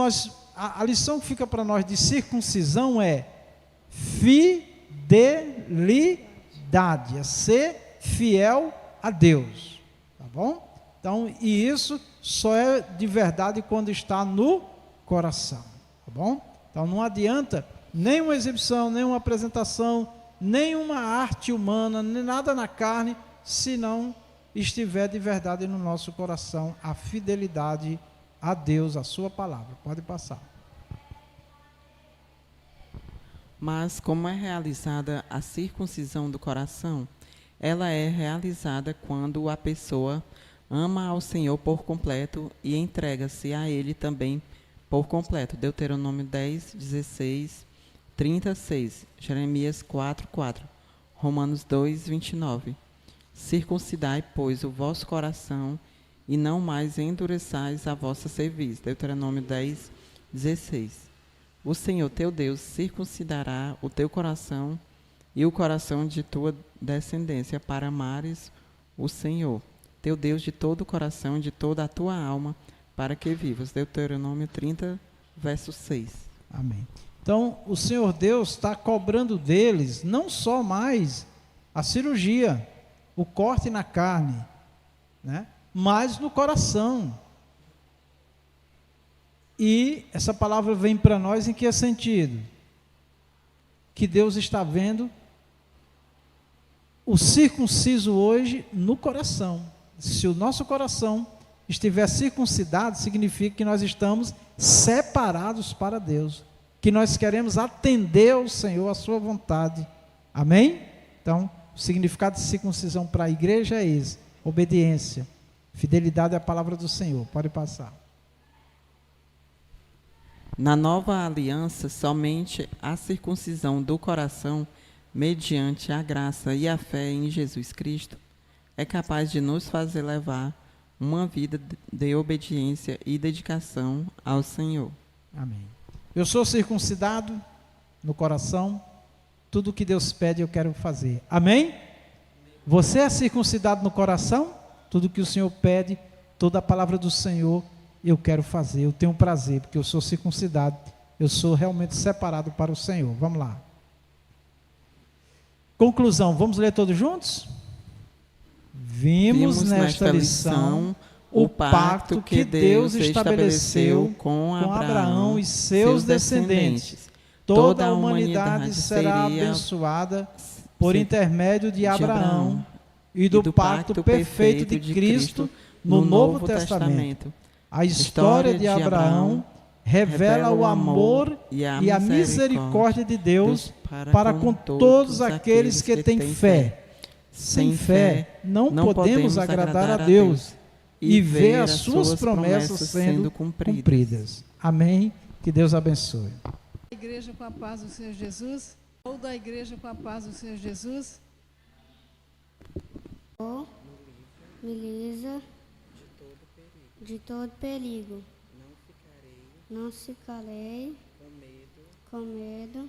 a lição que fica para nós de circuncisão é fidelidade, é ser fiel a Deus, tá bom? Então, e isso só é de verdade quando está no coração, tá bom? Então não adianta nenhuma exibição, nenhuma apresentação, nenhuma arte humana, nem nada na carne, se não estiver de verdade no nosso coração a fidelidade a Deus, a sua palavra. Pode passar. Mas como é realizada a circuncisão do coração? Ela é realizada quando a pessoa ama ao Senhor por completo e entrega-se a Ele também por completo. Deuteronômio 10, 16, 36, Jeremias 4, 4, Romanos 2, 29. Circuncidai, pois, o vosso coração e não mais endureçais a vossa cerviz. Deuteronômio 10, 16. O Senhor teu Deus circuncidará o teu coração e o coração de tua descendência, para amares o Senhor, teu Deus, de todo o coração e de toda a tua alma, para que vivas. Deuteronômio 30, verso 6. Amém. Então, o Senhor Deus está cobrando deles não só mais a cirurgia, o corte na carne, né? Mas no coração. E essa palavra vem para nós em que sentido? Que Deus está vendo o circunciso hoje no coração. Se o nosso coração estiver circuncidado, significa que nós estamos separados para Deus, que nós queremos atender ao Senhor, a sua vontade. Amém? Então, o significado de circuncisão para a igreja é esse: obediência, fidelidade à palavra do Senhor. Pode passar. Na nova aliança, somente a circuncisão do coração, mediante a graça e a fé em Jesus Cristo, é capaz de nos fazer levar uma vida de obediência e dedicação ao Senhor. Amém. Eu sou circuncidado no coração, tudo que Deus pede eu quero fazer. Amém? Você é circuncidado no coração? Tudo que o Senhor pede, toda a palavra do Senhor eu quero fazer, eu tenho prazer, porque eu sou circuncidado, eu sou realmente separado para o Senhor. Vamos lá. Conclusão, vamos ler todos juntos? Vimos nesta lição o pacto que Deus estabeleceu com Abraão e seus descendentes. Toda a humanidade será abençoada por intermédio de Abraão e do pacto perfeito de Cristo no Novo Testamento. A história de Abraão revela o amor e a misericórdia de Deus para com todos aqueles que têm fé. Sem fé não podemos agradar a Deus e ver as suas promessas sendo cumpridas. Amém? Que Deus abençoe. A igreja com a paz do Senhor Jesus. Ou da igreja com a paz do Senhor Jesus. Me livra de todo perigo. Não ficarei com medo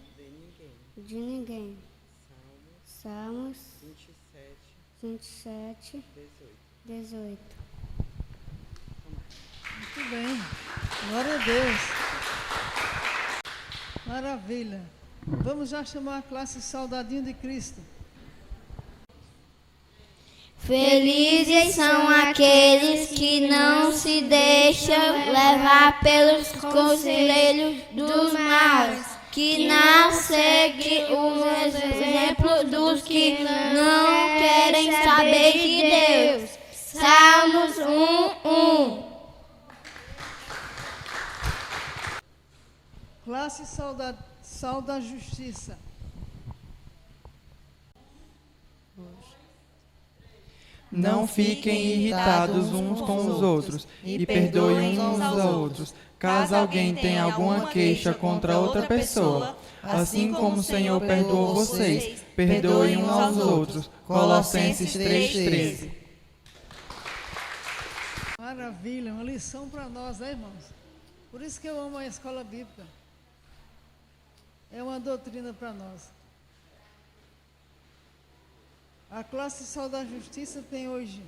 de ninguém. Salmos 27, 18. Muito bem. Glória a Deus. Maravilha. Vamos já chamar a classe Soldadinho de Cristo. Felizes são aqueles que não se deixam levar pelos conselhos dos maus, que não segue os exemplos dos que não querem saber de Deus. Salmos 1:1. Classe Sal da Justiça. Não fiquem irritados uns com os outros e perdoem uns aos outros, caso alguém tenha alguma queixa contra outra pessoa. Assim como o Senhor perdoou vocês, perdoem uns aos outros. Colossenses 3:13. Maravilha, uma lição para nós, né, irmãos? Por isso que eu amo a escola bíblica. É uma doutrina para nós. A classe Sal da Justiça tem hoje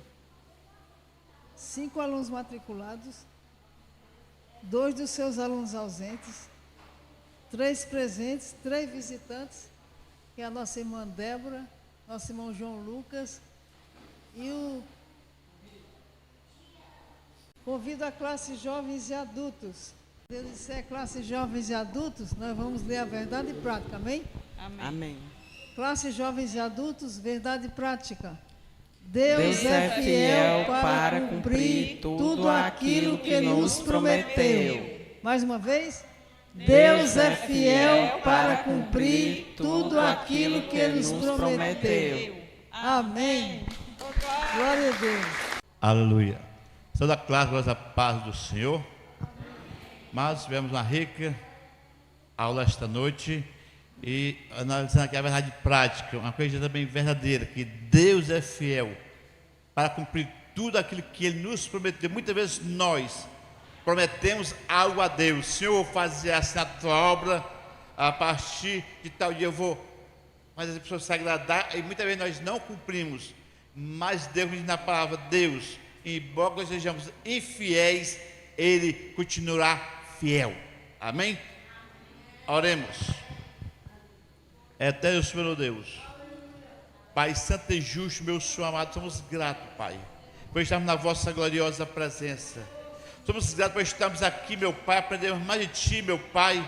5 alunos matriculados, 2 dos seus alunos ausentes, 3 presentes, 3 visitantes, que é a nossa irmã Débora, nosso irmão João Lucas, e convido a classe Jovens e Adultos. Se eu disser classe Jovens e Adultos, nós vamos ler a verdade e prática, amém? Amém. Classe Jovens e Adultos, verdade e prática. Deus é fiel para cumprir tudo aquilo que nos prometeu. Mais uma vez. Deus é fiel para cumprir tudo aquilo que nos prometeu. Amém. Glória a Deus. Aleluia. Toda a classe, glória a paz do Senhor. Mas tivemos uma rica aula esta noite e analisando aqui a verdade prática, uma coisa também verdadeira, que Deus é fiel para cumprir tudo aquilo que Ele nos prometeu. Muitas vezes nós prometemos algo a Deus: Senhor, eu vou fazer assim a tua obra, a partir de tal dia eu vou fazer as pessoas se agradar, e muitas vezes nós não cumprimos, mas Deus diz na palavra: Deus, embora nós sejamos infiéis, Ele continuará fiel. Amém? Oremos. Eterno Senhor Deus, Pai santo e justo, meu Senhor amado, somos gratos, Pai, por estarmos na vossa gloriosa presença. Somos gratos por estarmos aqui, meu Pai, aprendemos mais de Ti, meu Pai,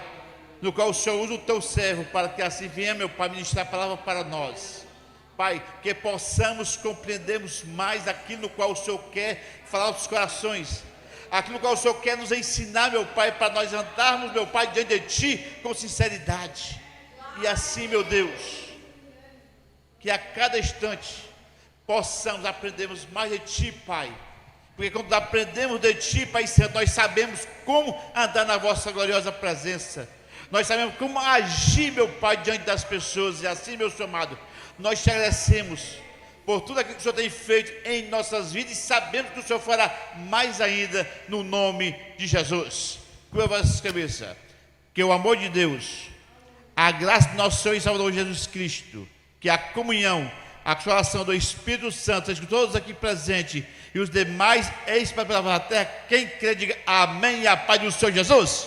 no qual o Senhor usa o Teu servo, para que assim venha, meu Pai, ministrar a palavra para nós. Pai, que possamos compreendermos mais aquilo no qual o Senhor quer falar aos corações, aquilo no qual o Senhor quer nos ensinar, meu Pai, para nós andarmos, meu Pai, diante de Ti com sinceridade. E assim, meu Deus, que a cada instante possamos aprendermos mais de Ti, Pai, porque quando aprendemos de Ti, Pai Santo, nós sabemos como andar na vossa gloriosa presença, nós sabemos como agir, meu Pai, diante das pessoas. E assim, meu Senhor amado, nós te agradecemos por tudo aquilo que o Senhor tem feito em nossas vidas, e sabemos que o Senhor fará mais ainda, no nome de Jesus. Curva a vossa cabeça, que o amor de Deus, a graça do nosso Senhor e Salvador Jesus Cristo, que a comunhão, a consolação do Espírito Santo seja com todos aqui presentes e os demais espalhados pela terra. Quem crê, diga amém, e a paz do Senhor Jesus.